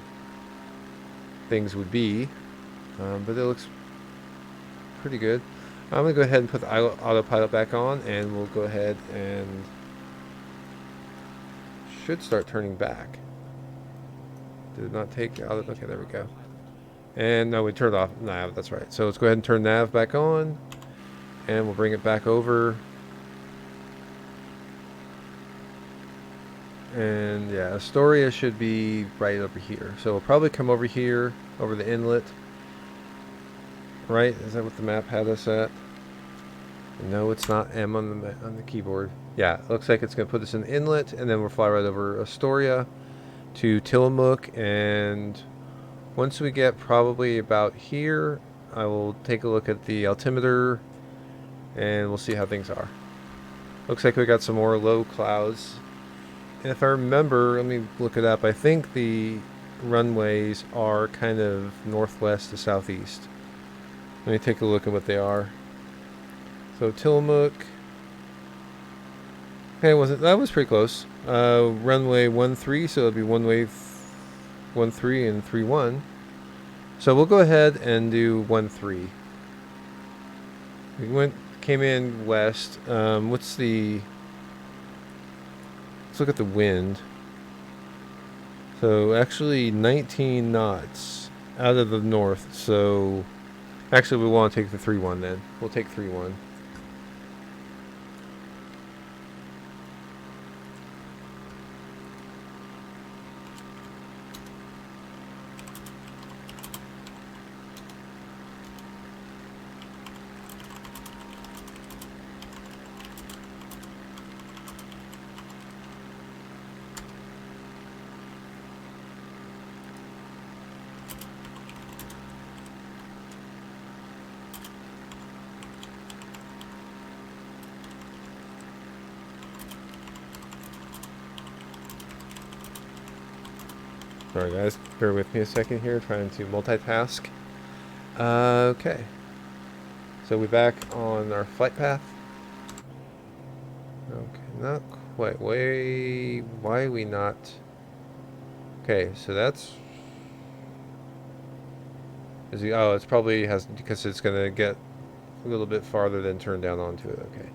things would be. But it looks pretty good. I'm going to go ahead and put the autopilot back on, and we'll go ahead and should start turning back. Did it not take out? Okay, there we go. And no, we turned off nav. That's right. So let's go ahead and turn nav back on, and we'll bring it back over. And yeah, Astoria should be right over here. So we'll probably come over here, over the inlet. Right? Is that what the map had us at? No, it's not M on the keyboard. Yeah, it looks like it's going to put us in the inlet, and then we'll fly right over Astoria to Tillamook. And once we get probably about here, I will take a look at the altimeter, and we'll see how things are. Looks like we got some more low clouds. And if I remember, let me look it up. I think the runways are kind of northwest to southeast. Let me take a look at what they are. So Tillamook. Okay, that was pretty close. Runway 13, so it'll be runway 13 and 31. So we'll go ahead and do 13. We came in west. Let's look at the wind. So actually 19 knots out of the north. So actually we want to take the 3-1 then. We'll take 3-1. Sorry guys, bear with me a second here, trying to multitask. Okay. So we're back on our flight path. Okay, not quite. Why are we not? Okay, so that's... oh, it's probably because it's going to get a little bit farther than turn down onto it. Okay.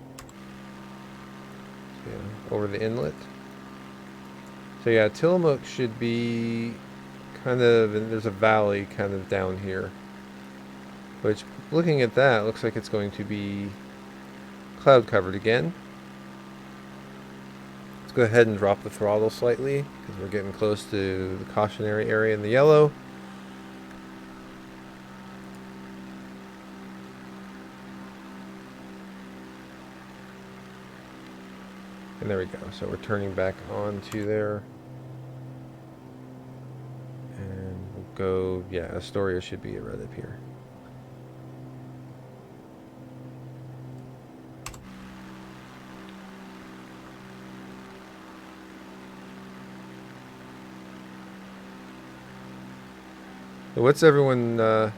So yeah, over the inlet. So yeah, Tillamook should be kind of, and there's a valley kind of down here. Which, looking at that, looks like it's going to be cloud covered again. Let's go ahead and drop the throttle slightly, because we're getting close to the cautionary area in the yellow. And there we go. So we're turning back onto there. And we'll go, yeah, Astoria should be right up here. What's everyone thought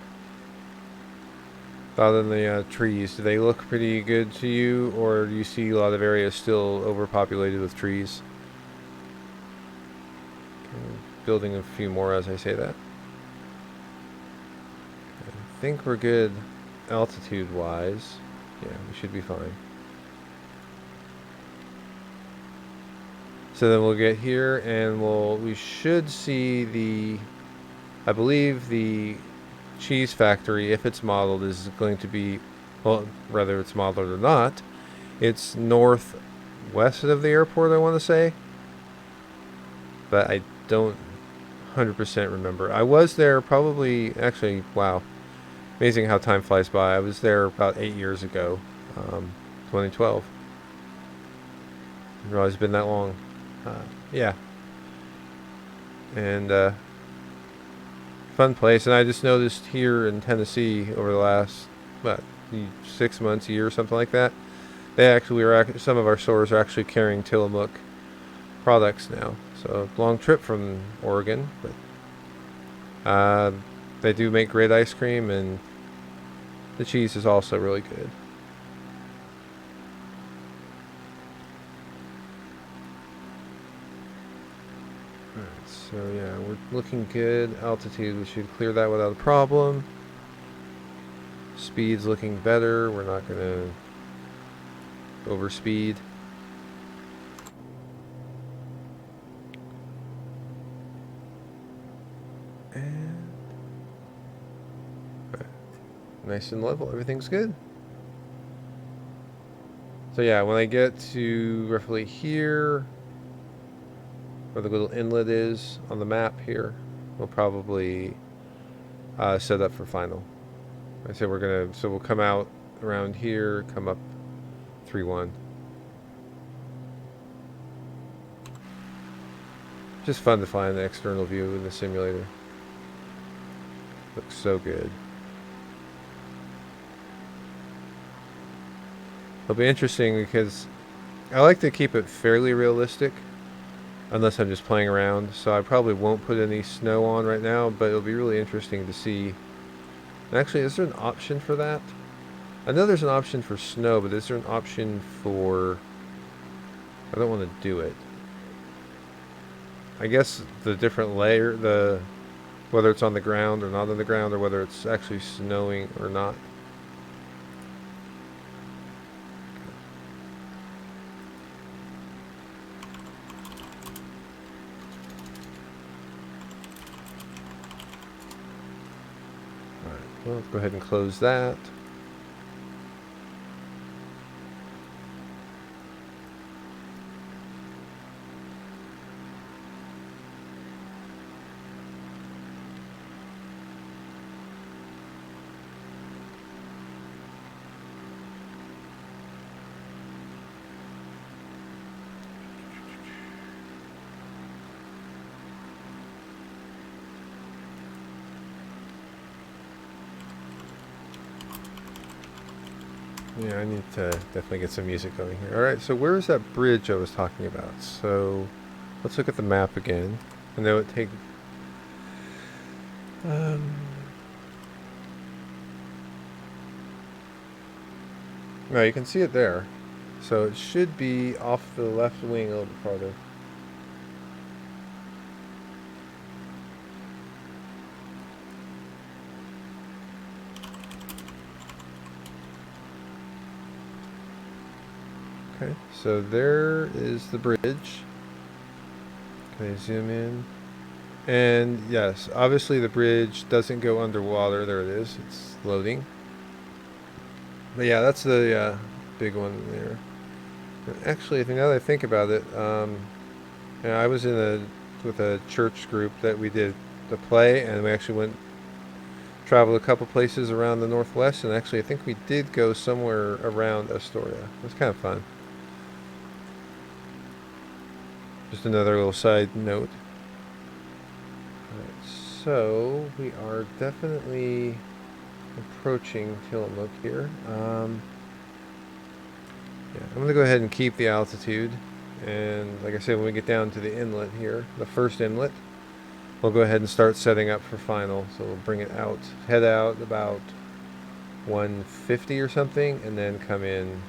on the trees? Do they look pretty good to you, or do you see a lot of areas still overpopulated with trees? Building a few more as I say that. I think we're good altitude-wise. Yeah, we should be fine. So then we'll get here, and we should see the, I believe the cheese factory, if it's modeled, is going to be, well, whether it's modeled or not, it's northwest of the airport, I want to say. But I don't 100% remember. I was there probably, actually, wow. Amazing how time flies by. I was there about 8 years ago, 2012. I didn't realize it's been that long. Yeah. And fun place. And I just noticed here in Tennessee over the last, what, 6 months, a year, something like that, some of our stores are actually carrying Tillamook products now. So long trip from Oregon, but they do make great ice cream, and the cheese is also really good. Alright, so yeah, we're looking good. Altitude, we should clear that without a problem. Speed's looking better. We're not going to overspeed. And right. Nice and level. Everything's good. So yeah, when I get to roughly here, where the little inlet is on the map here, we'll probably set up for final. I said so we'll come out around here, come up 3-1. Just fun to find the external view in the simulator. Looks so good. It'll be interesting because I like to keep it fairly realistic, unless I'm just playing around. So I probably won't put any snow on right now, but it'll be really interesting to see. And actually, is there an option for that? I know there's an option for snow, but is there an option for... I don't want to do it. I guess the different layer, whether it's on the ground or not on the ground, or whether it's actually snowing or not. Alright, well, let's go ahead and close that. Yeah, I need to definitely get some music going here. Alright, so where is that bridge I was talking about? So, let's look at the map again. I know it takes... no, you can see it there. So it should be off the left wing a little bit farther. Okay, so there is the bridge. Okay, zoom in. And yes, obviously the bridge doesn't go underwater. There it is. It's loading. But yeah, that's the big one there. And actually, now that I think about it, I was with a church group that we did the play, and we actually traveled a couple places around the Northwest, and actually I think we did go somewhere around Astoria. It was kind of fun. Just another little side note. Alright, so we are definitely approaching Tillamook here. Yeah, I'm going to go ahead and keep the altitude. And like I said, when we get down to the inlet here, the first inlet, we'll go ahead and start setting up for final. So we'll bring it out, head out about 150 or something, and then come in.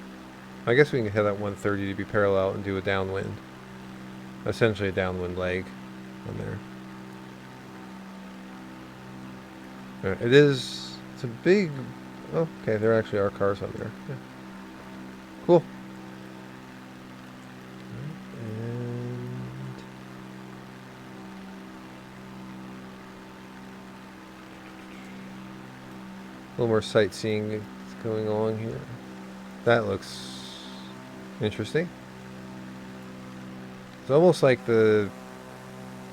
I guess we can head at 130 to be parallel and do a downwind. Essentially a downwind leg on there. It's a big, oh, okay, there actually are cars on there. Yeah. Cool. And a little more sightseeing going on here. That looks interesting. It's almost like the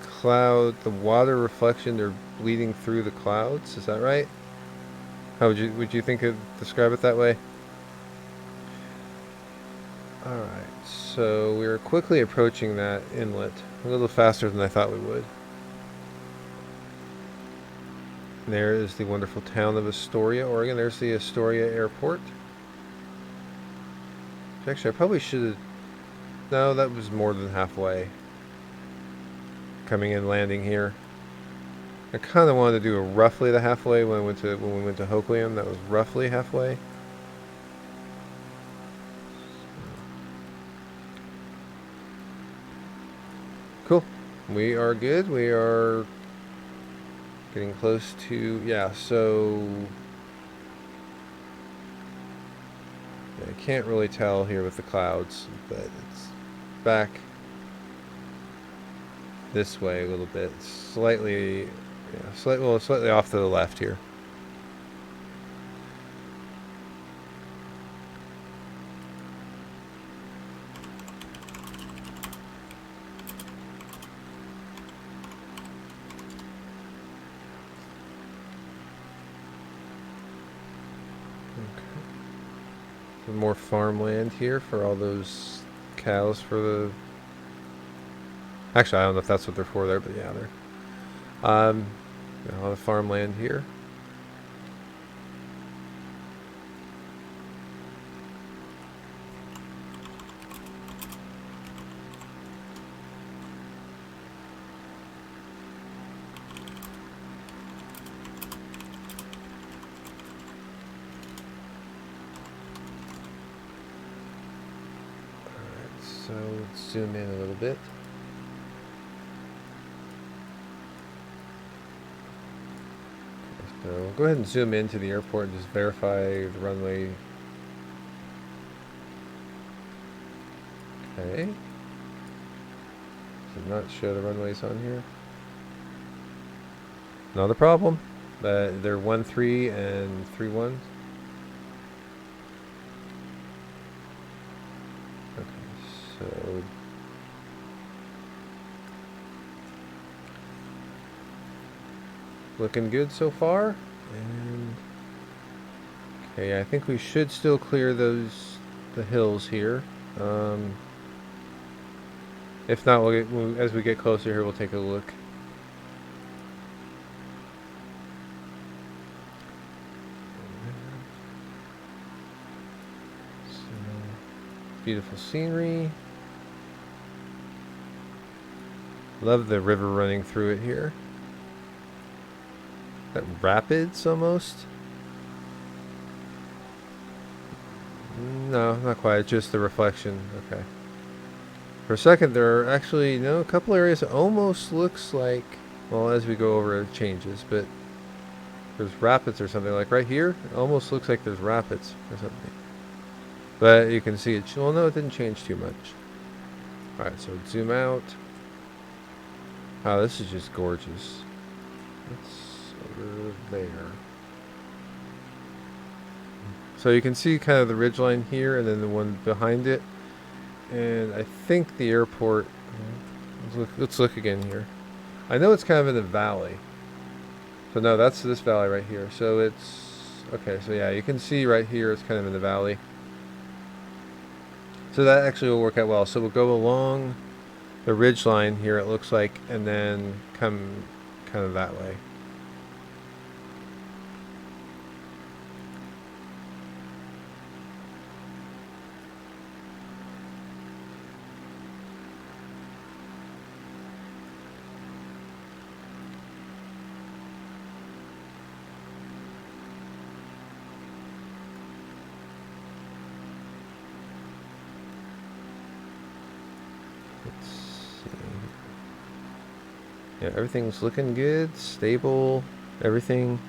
cloud, the water reflection, they're bleeding through the clouds. Is that right? How would you think of describe it that way? All right, so we're quickly approaching that inlet, a little faster than I thought we would. There is the wonderful town of Astoria, Oregon. There's the Astoria Airport. Actually, I probably should have. No, that was more than halfway. Coming in, landing here. I kind of wanted to do a roughly the halfway when we went to Hoquiam. That was roughly halfway. Cool. We are good. We are getting close to, yeah, so I can't really tell here with the clouds, but it's back this way a little bit, slightly, yeah, slightly off to the left here. Some more farmland here for all those cows for the... Actually, I don't know if that's what they're for there, but yeah, they're... a lot of farmland here. So let's zoom in a little bit. So we'll go ahead and zoom into the airport and just verify the runway. Okay. Does not show the runways on here. Not a problem. They're 1-3 and 3-1. So looking good so far. And okay, I think we should still clear the hills here. If not, as we get closer here, we'll take a look. So, beautiful scenery. Love the river running through it here. That rapids almost? No, not quite. Just the reflection. Okay. For a second, there are actually a couple areas that almost looks like, well, as we go over it changes, but there's rapids or something. Like right here, it almost looks like there's rapids or something. But you can see it. Well, no, it didn't change too much. All right, so zoom out. Wow, this is just gorgeous. It's over there. So you can see kind of the ridgeline here and then the one behind it. And I think the airport, let's look again here. I know it's kind of in the valley. So no, that's this valley right here. So it's, okay, so yeah, you can see right here it's kind of in the valley. So that actually will work out well. So we'll go along the ridge line here, it looks like, and then come kind of that way. Yeah, everything's looking good, stable, everything.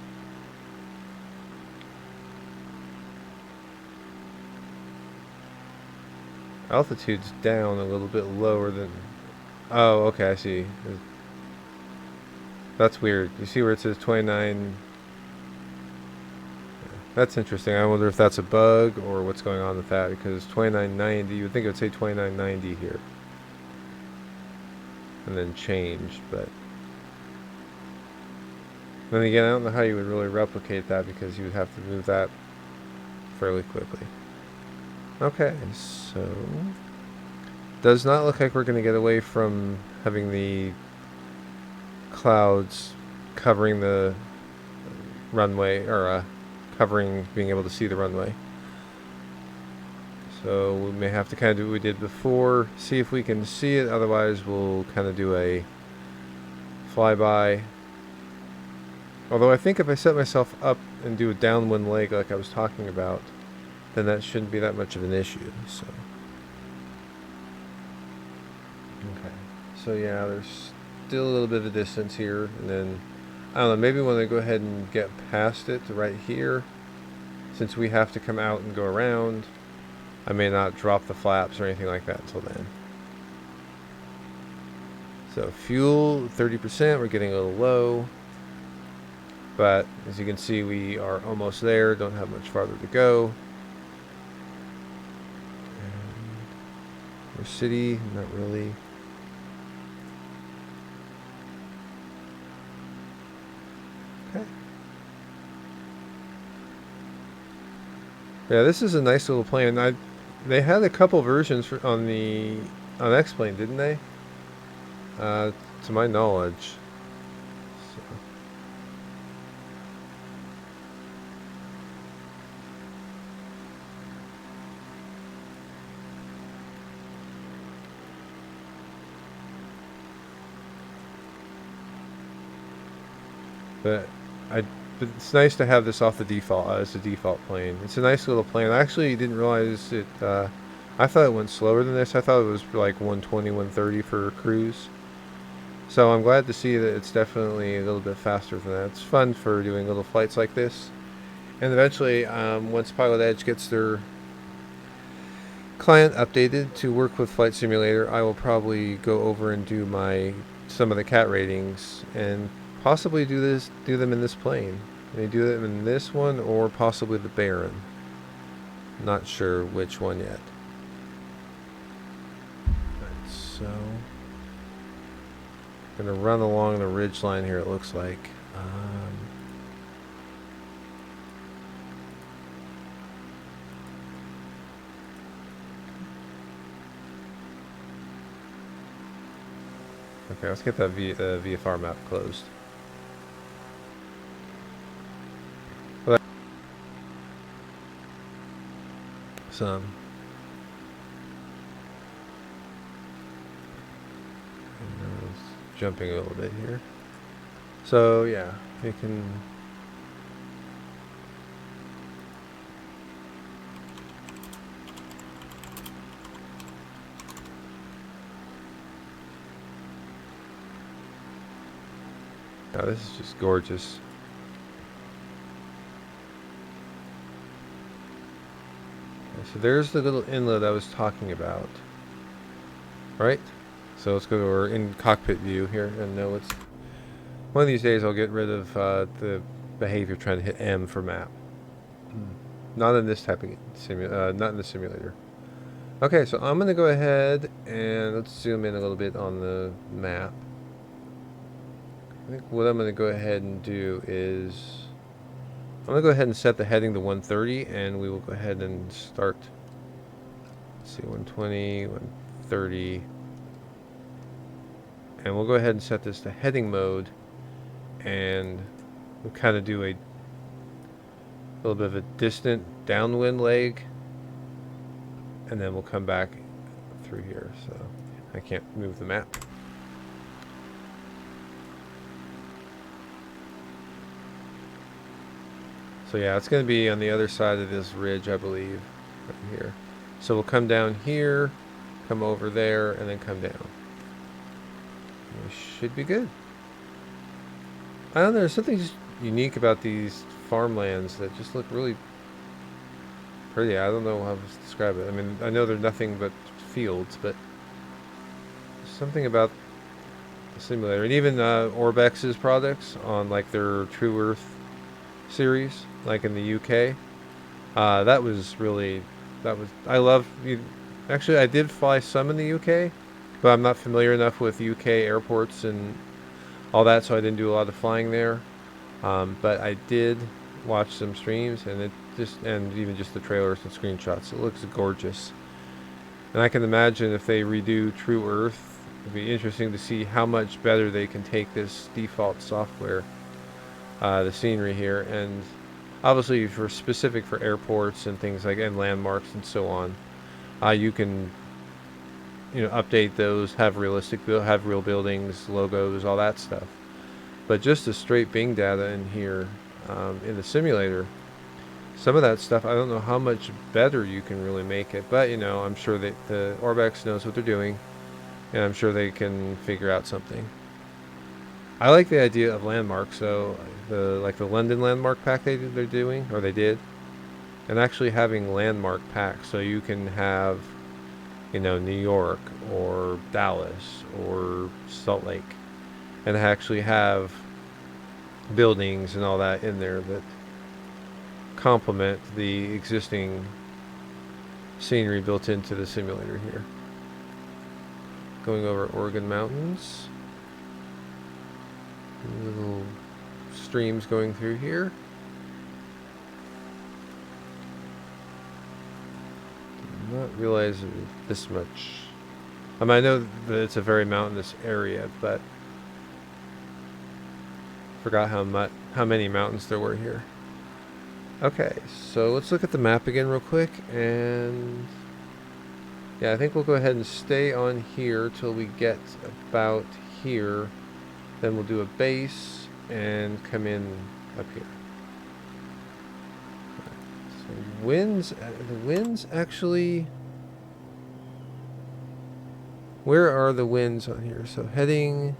Altitude's down a little bit lower than... Oh, okay, I see. That's weird. You see where it says 29... That's interesting. I wonder if that's a bug or what's going on with that, because 2990, you would think it would say 2990 here. And then change, but... Then again, I don't know how you would really replicate that, because you would have to move that fairly quickly. Okay, so... Does not look like we're going to get away from having the clouds covering the runway, or covering being able to see the runway. So we may have to kind of do what we did before, see if we can see it, otherwise we'll kind of do a flyby. Although I think if I set myself up and do a downwind leg like I was talking about, then that shouldn't be that much of an issue. So okay, so yeah, there's still a little bit of a distance here, and then I don't know, maybe when I go ahead and get past it to right here, since we have to come out and go around, I may not drop the flaps or anything like that until then. So fuel 30%, we're getting a little low, but as you can see, we are almost there, don't have much farther to go. And our city, not really. Okay. Yeah, this is a nice little plane. They had a couple versions on X-Plane, didn't they? To my knowledge. So. But it's nice to have this off the default as a default plane. It's a nice little plane. I actually didn't realize it. I thought it went slower than this. I thought it was like 120, 130 for cruise. So I'm glad to see that it's definitely a little bit faster than that. It's fun for doing little flights like this. And eventually, once Pilot Edge gets their client updated to work with Flight Simulator, I will probably go over and do some of the cat ratings and possibly do them in this plane. They do them in this one or possibly the Baron. Not sure which one yet. Right, so I'm gonna run along the ridge line here. It looks like. Okay, let's get that VFR map closed. Some. Jumping a little bit here. So yeah, you can. Oh, this is just gorgeous. Okay, so there's the little inlet I was talking about. Right? So let's go to our in cockpit view here and know it's... One of these days I'll get rid of the behavior trying to hit M for map. Not in this type of not in the simulator. Okay, so I'm going to go ahead and let's zoom in a little bit on the map. I think what I'm going to go ahead and do is I'm going to go ahead and set the heading to 130, and we will go ahead and start. Let's see, 120, 130. And we'll go ahead and set this to heading mode, and we'll kind of do a little bit of a distant downwind leg, and then we'll come back through here. So I can't move the map. So yeah, it's going to be on the other side of this ridge, I believe, right here. So we'll come down here, come over there, and then come down. We should be good. I don't know, there's something just unique about these farmlands that just look really pretty. I don't know how to describe it. I mean, I know they're nothing but fields, but there's something about the simulator. And even Orbex's products on like their True Earth series, like in the UK, that was really, I love, actually I did fly some in the UK, but I'm not familiar enough with UK airports and all that, so I didn't do a lot of flying there. But I did watch some streams, and and even just the trailers and screenshots, it looks gorgeous. And I can imagine if they redo True Earth, it'd be interesting to see how much better they can take this default software, the scenery here, and obviously for specific for airports and things like and landmarks and so on. You can update those, have have real buildings, logos, all that stuff. But just the straight Bing data in here, in the simulator, some of that stuff, I don't know how much better you can really make it. But I'm sure that the Orbex knows what they're doing, and I'm sure they can figure out something. I like the idea of landmarks. So the London landmark pack they're doing, or they did, and actually having landmark packs, so you can have New York or Dallas or Salt Lake, and actually have buildings and all that in there that complement the existing scenery built into the simulator here. Going over Oregon mountains. Little streams going through here. Did not realize this much. I mean, I know that it's a very mountainous area, but forgot how many mountains there were here. Okay, so let's look at the map again real quick, and yeah, I think we'll go ahead and stay on here till we get about here. Then we'll do a base and come in up here. So the winds actually, where are the winds on here? So heading,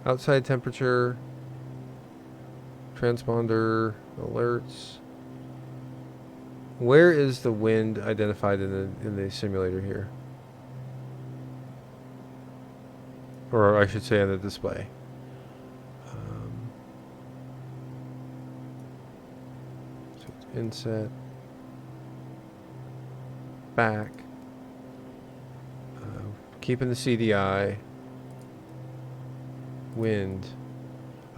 outside temperature, transponder, alerts. Where is the wind identified in the simulator here? Or I should say on the display. So it's inset, back, keeping the CDI, wind.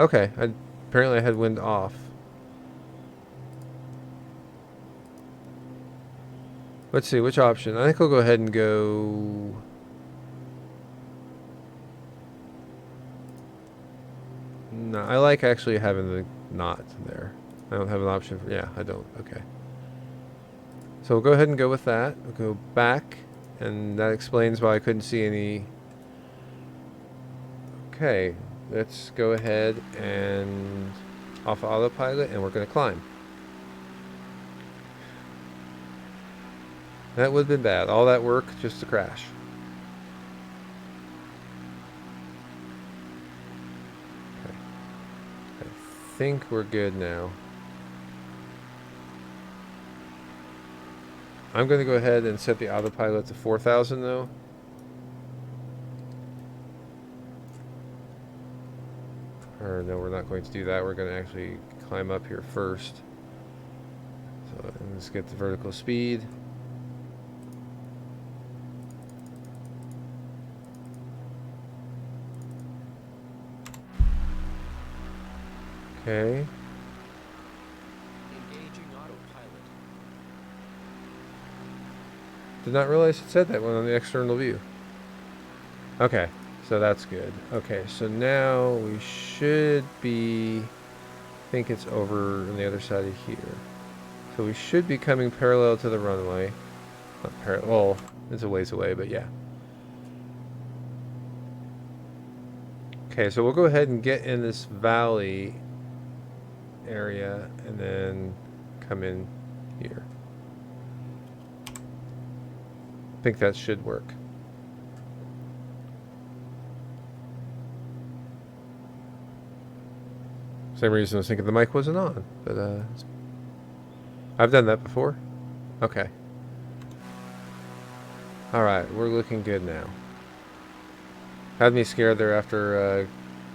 Okay, apparently I had wind off. Let's see, which option? I think I'll go ahead and go... No, I like actually having the not there. I don't have an option for... Yeah, I don't. Okay. So we'll go ahead and go with that. We'll go back, and that explains why I couldn't see any... Okay, let's go ahead and off autopilot, and we're going to climb. That would have been bad. All that work just to crash. Okay. I think we're good now. I'm going to go ahead and set the autopilot to 4,000 though. Or no, we're not going to do that. We're going to actually climb up here first. So let's get the vertical speed. Okay. Engaging autopilot. Did not realize it said that one on the external view. Okay, so that's good. Okay, so now we should be... I think it's over on the other side of here. So we should be coming parallel to the runway. Not parallel, well, it's a ways away, but yeah. Okay, so we'll go ahead and get in this valley area and then come in here. I think that should work. Same reason I was thinking the mic wasn't on, but I've done that before. Okay. Alright, we're looking good now. Had me scared there after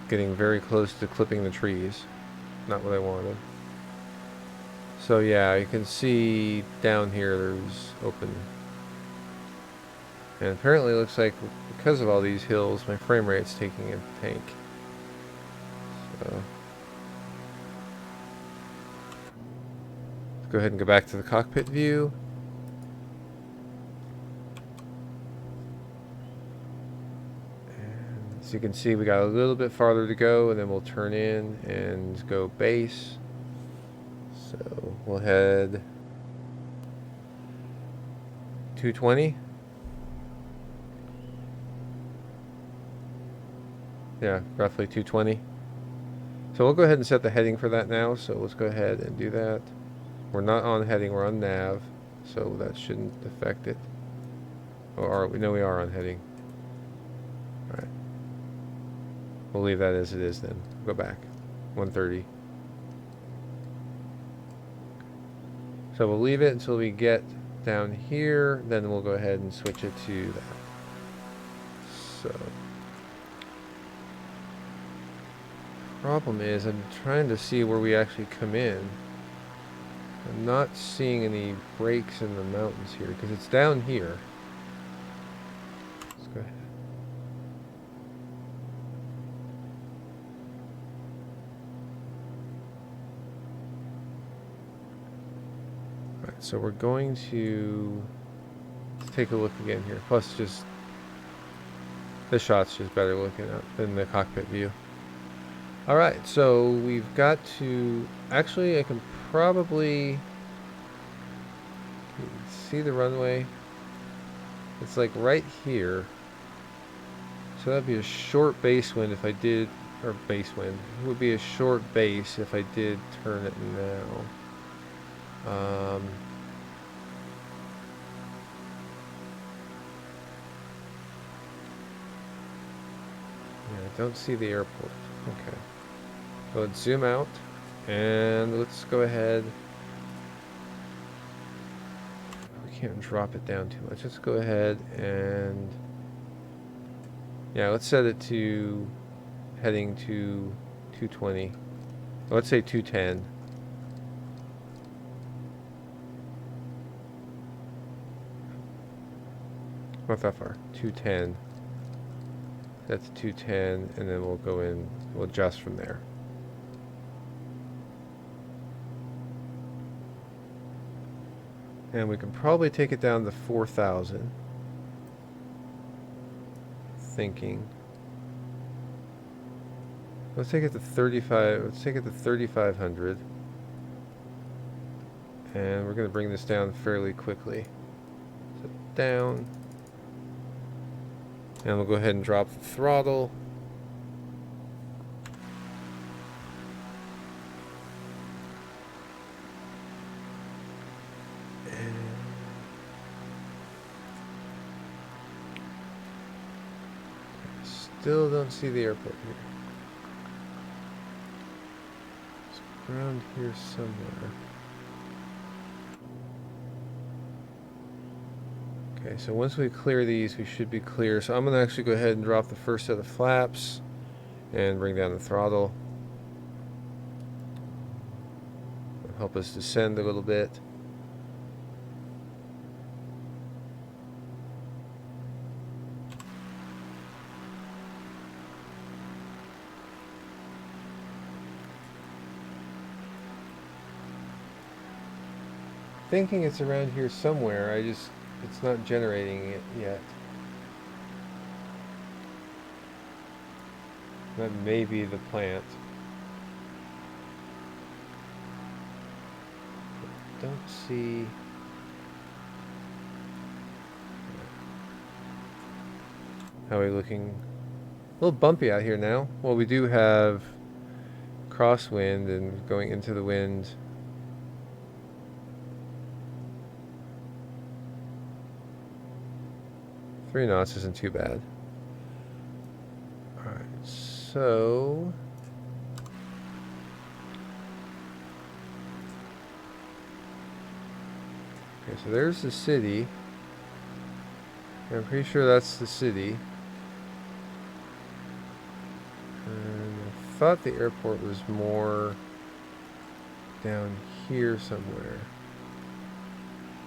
getting very close to clipping the trees. Not what I wanted. So yeah, you can see down here there's open. And apparently it looks like because of all these hills, my frame rate's taking a tank. So let's go ahead and go back to the cockpit view. And as you can see, we got a little bit farther to go, and then we'll turn in and go base. So we'll head 220. Yeah, roughly 220. So we'll go ahead and set the heading for that now. So let's go ahead and do that. We're not on heading, we're on nav. So that shouldn't affect it. Or are we? No, we are on heading. Alright. We'll leave that as it is then. Go back. 130. So we'll leave it until we get down here. Then we'll go ahead and switch it to that. So. Problem is, I'm trying to see where we actually come in. I'm not seeing any breaks in the mountains here because it's down here. Let's go ahead. Alright, so we're going to take a look again here. Plus, just this shot's just better looking at than the cockpit view. Alright, so we've got to... Actually, I can probably... see the runway? It's like right here. So that'd be a short base wind if I did... Or base wind. It would be a short base if I did turn it now. Yeah, I don't see the airport. Okay. So let's zoom out and let's go ahead. We can't drop it down too much. Let's go ahead and yeah, let's set it to heading to 220. Let's say 210. Not that far. 210. That's 210, and then we'll go in. We'll adjust from there. And we can probably take it down to 4,000. Thinking. Let's take it to 35. Let's take it to 3,500. And we're going to bring this down fairly quickly. So down. And we'll go ahead and drop the throttle. Still don't see the airport here. It's around here somewhere. Okay, so once we clear these, we should be clear. So I'm going to actually go ahead and drop the first set of flaps and bring down the throttle. It'll help us descend a little bit. Thinking it's around here somewhere, it's not generating it yet. That may be the plant. Don't see... How are we looking? A little bumpy out here now. Well, we do have crosswind and going into the wind. 3 knots isn't too bad. Alright, so Okay, so there's the city. I'm pretty sure that's the city. And I thought the airport was more down here somewhere.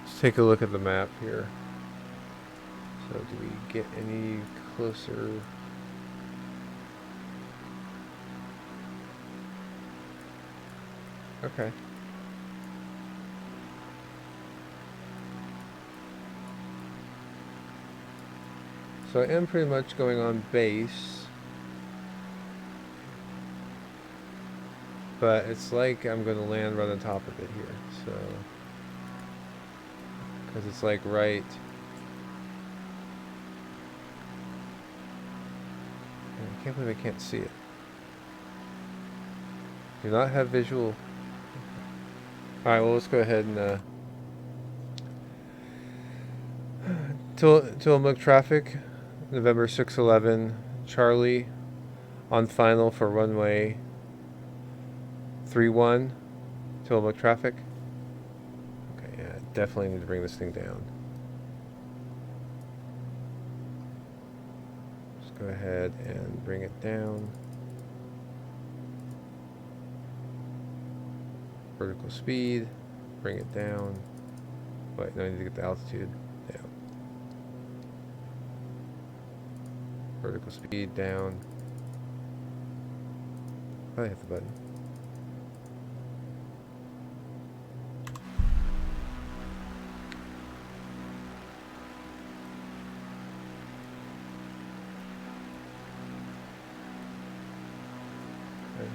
Let's take a look at the map here. So do we get any closer? Okay. So I am pretty much going on base. But it's like I'm going to land right on top of it here. So, because it's like right. I can't believe I can't see it. Do not have visual. Alright, well, let's go ahead and Tillamook traffic, November 611, Charlie, on final for runway 31, Tillamook traffic. Okay, yeah, definitely need to bring this thing down. Just go ahead and bring it down. Vertical speed, bring it down. Wait, no, I need to get the altitude down. Vertical speed down. I hit the button. Okay.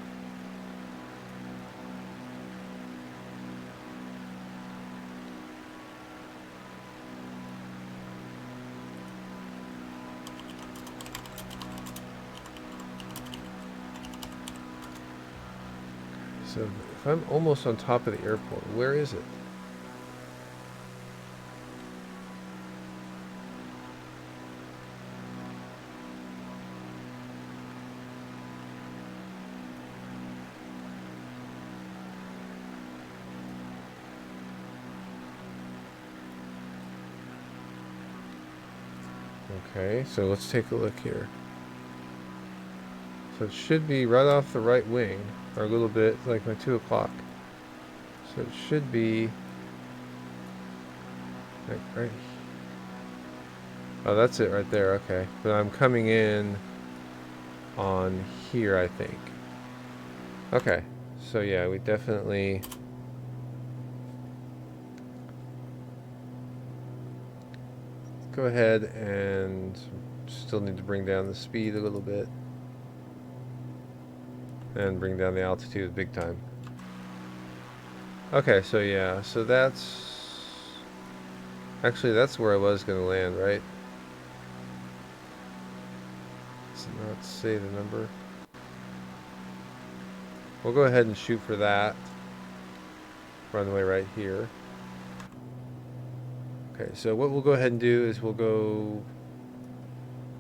So if I'm almost on top of the airport, where is it? Okay, so let's take a look here. So it should be right off the right wing, or a little bit like my 2 o'clock. So it should be like right. Oh, that's it right there. Okay, but I'm coming in on here, I think. Okay, so yeah, we definitely. Go ahead and still need to bring down the speed a little bit. And bring down the altitude big time. Okay, so yeah, so that's... Actually, that's where I was going to land, right? Does it not say the number? We'll go ahead and shoot for that. Runway right here. Okay, so what we'll go ahead and do is we'll go...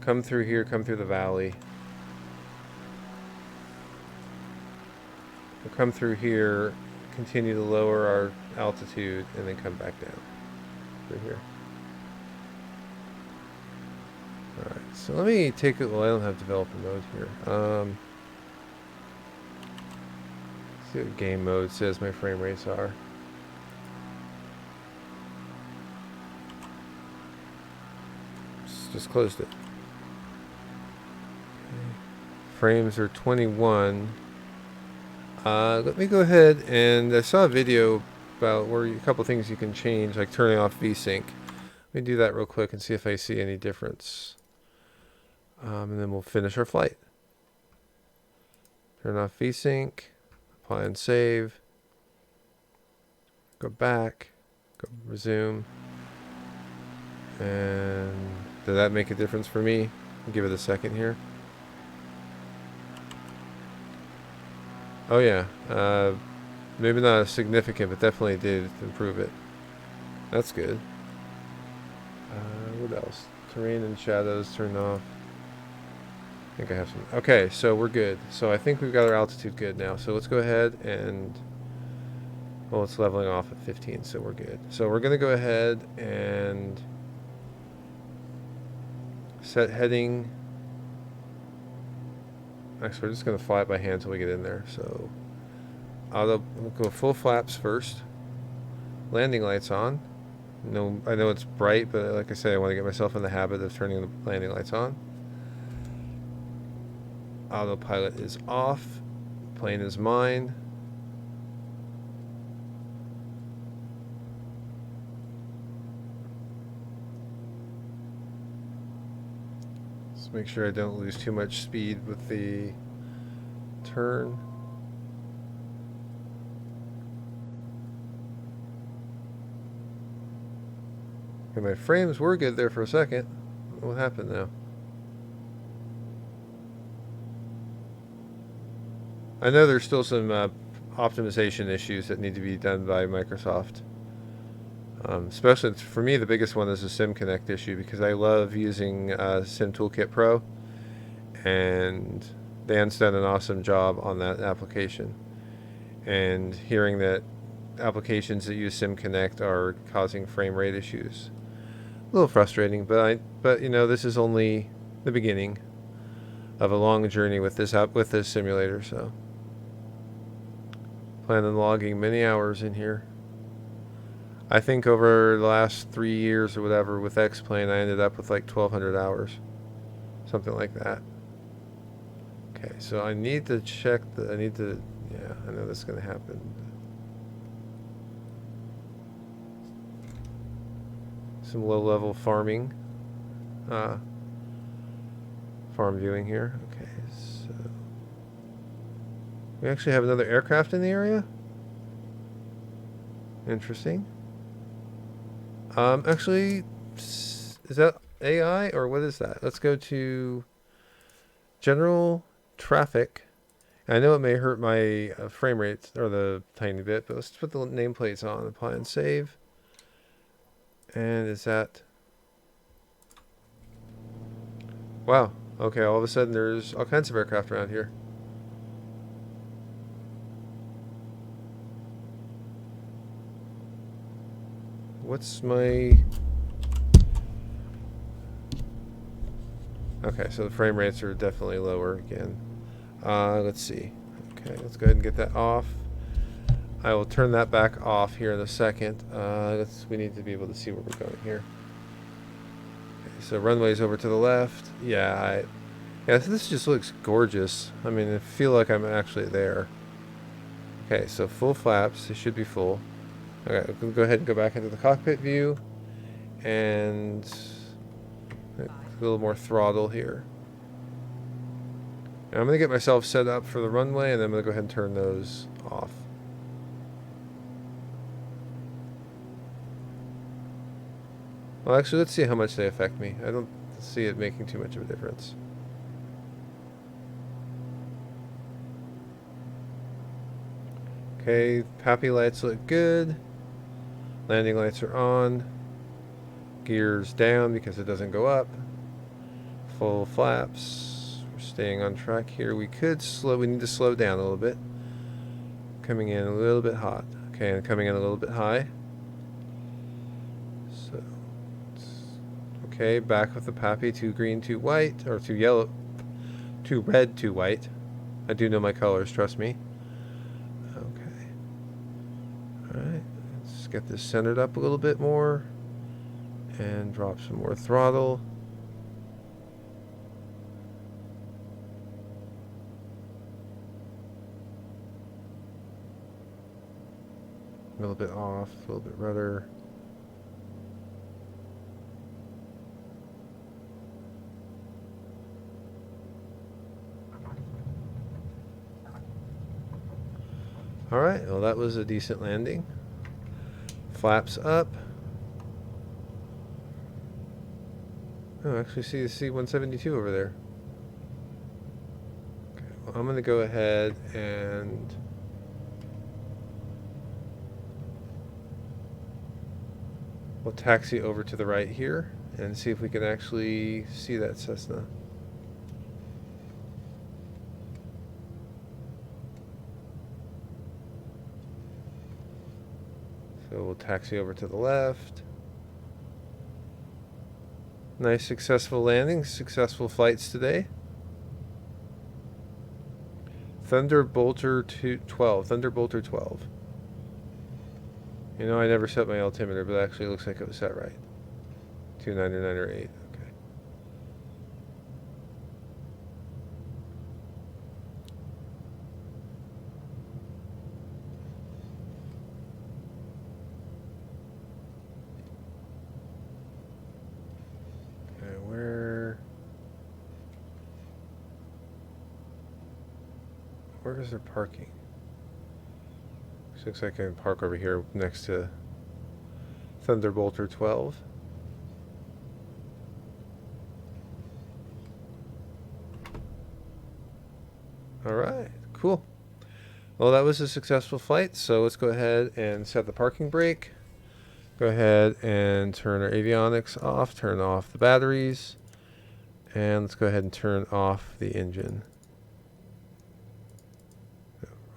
Come through here, come through the valley. We'll come through here, continue to lower our altitude, and then come back down through here. Alright, so let me take it. Well, I don't have developer mode here. See what game mode says my frame rates are. Just closed it. Okay. Frames are 21. Let me go ahead and I saw a video about where a couple things you can change, like turning off VSync. Let me do that real quick and see if I see any difference. And then we'll finish our flight. Turn off VSync, apply and save. Go back, go resume. And did that make a difference for me? I'll give it a second here. Oh yeah, maybe not significant, but definitely did improve it. That's good. What else? Terrain and shadows turned off. I think I have some. Okay, so we're good. So I think we've got our altitude good now. So let's go ahead and Well, it's leveling off at 15, so we're good. So we're going to go ahead and set heading. Actually, we're just going to fly it by hand until we get in there. So we'll go full flaps first. Landing lights on. No, I know it's bright, but like I said, I want to get myself in the habit of turning the landing lights on. Autopilot is off. Plane is mine. Just make sure I don't lose too much speed with the turn. Okay, my frames were good there for a second. What happened now? I know there's still some optimization issues that need to be done by Microsoft. Especially for me, the biggest one is the Sim Connect issue because I love using Sim Toolkit Pro, and Dan's done an awesome job on that application. And hearing that applications that use Sim Connect are causing frame rate issues, a little frustrating. But you know, this is only the beginning of a long journey with this simulator. So plan on logging many hours in here. I think over the last 3 years or whatever with X-Plane, I ended up with like 1,200 hours. Something like that. Okay, so I need to check yeah, I know this is going to happen. Some low-level farm viewing here. Okay, so we actually have another aircraft in the area. Interesting. Actually, is that AI or what is that? Let's go to general traffic. I know it may hurt my frame rates or the tiny bit, but let's put the nameplates on. Apply and save. And is that? Wow. Okay. All of a sudden, there's all kinds of aircraft around here. What's my? Okay, so the frame rates are definitely lower again. Let's see. Okay, let's go ahead and get that off. I will turn that back off here in a second. We need to be able to see where we're going here. Okay, so runway's over to the left. Yeah, so this just looks gorgeous. I mean, I feel like I'm actually there. Okay, so full flaps. It should be full. Okay, we'll go ahead and go back into the cockpit view. And a little more throttle here. And I'm going to get myself set up for the runway, and then I'm going to go ahead and turn those off. Well, actually, let's see how much they affect me. I don't see it making too much of a difference. Okay, PAPI lights look good. Landing lights are on. Gears down because it doesn't go up. Full flaps. We're staying on track here. We need to slow down a little bit. Coming in a little bit hot. Okay, and coming in a little bit high. So, okay, back with the PAPI. 2 green, 2 white, or 2 yellow, 2 red, 2 white. I do know my colors, trust me. Okay. Alright, let's get this centered up a little bit more. And drop some more throttle. A little bit off, a little bit rudder. Alright, well that was a decent landing. Flaps up. Oh, actually see the C-172 over there. Okay, well I'm going to go ahead and we'll taxi over to the right here and see if we can actually see that Cessna. we'll taxi over to the left. Nice successful landings, successful flights today. Thunderbolter 12. Thunderbolter 12. You know, I never set my altimeter, but actually it looks like it was set right. 299 or 8. Okay. Okay, where is their parking? Looks like I can park over here next to Thunderbolter 12. All right, cool. Well, that was a successful flight, so let's go ahead and set the parking brake. Go ahead and turn our avionics off, turn off the batteries, and let's go ahead and turn off the engine.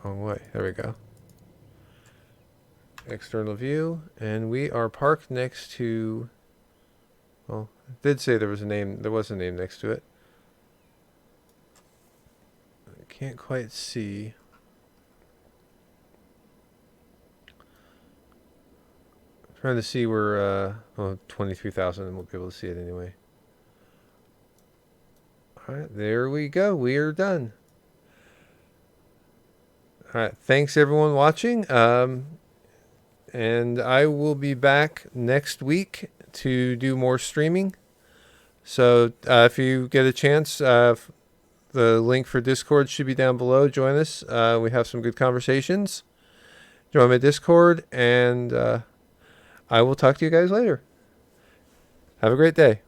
Wrong way. There we go. External view, and we are parked next to, well, it did say there was a name next to it. I can't quite see. I'm trying to see where, 23,000, we'll be able to see it anyway. Alright, there we go. We are done. Alright, thanks everyone watching. And I will be back next week to do more streaming. So if you get a chance, the link for Discord should be down below. Join us. We have some good conversations. Join my Discord, and I will talk to you guys later. Have a great day.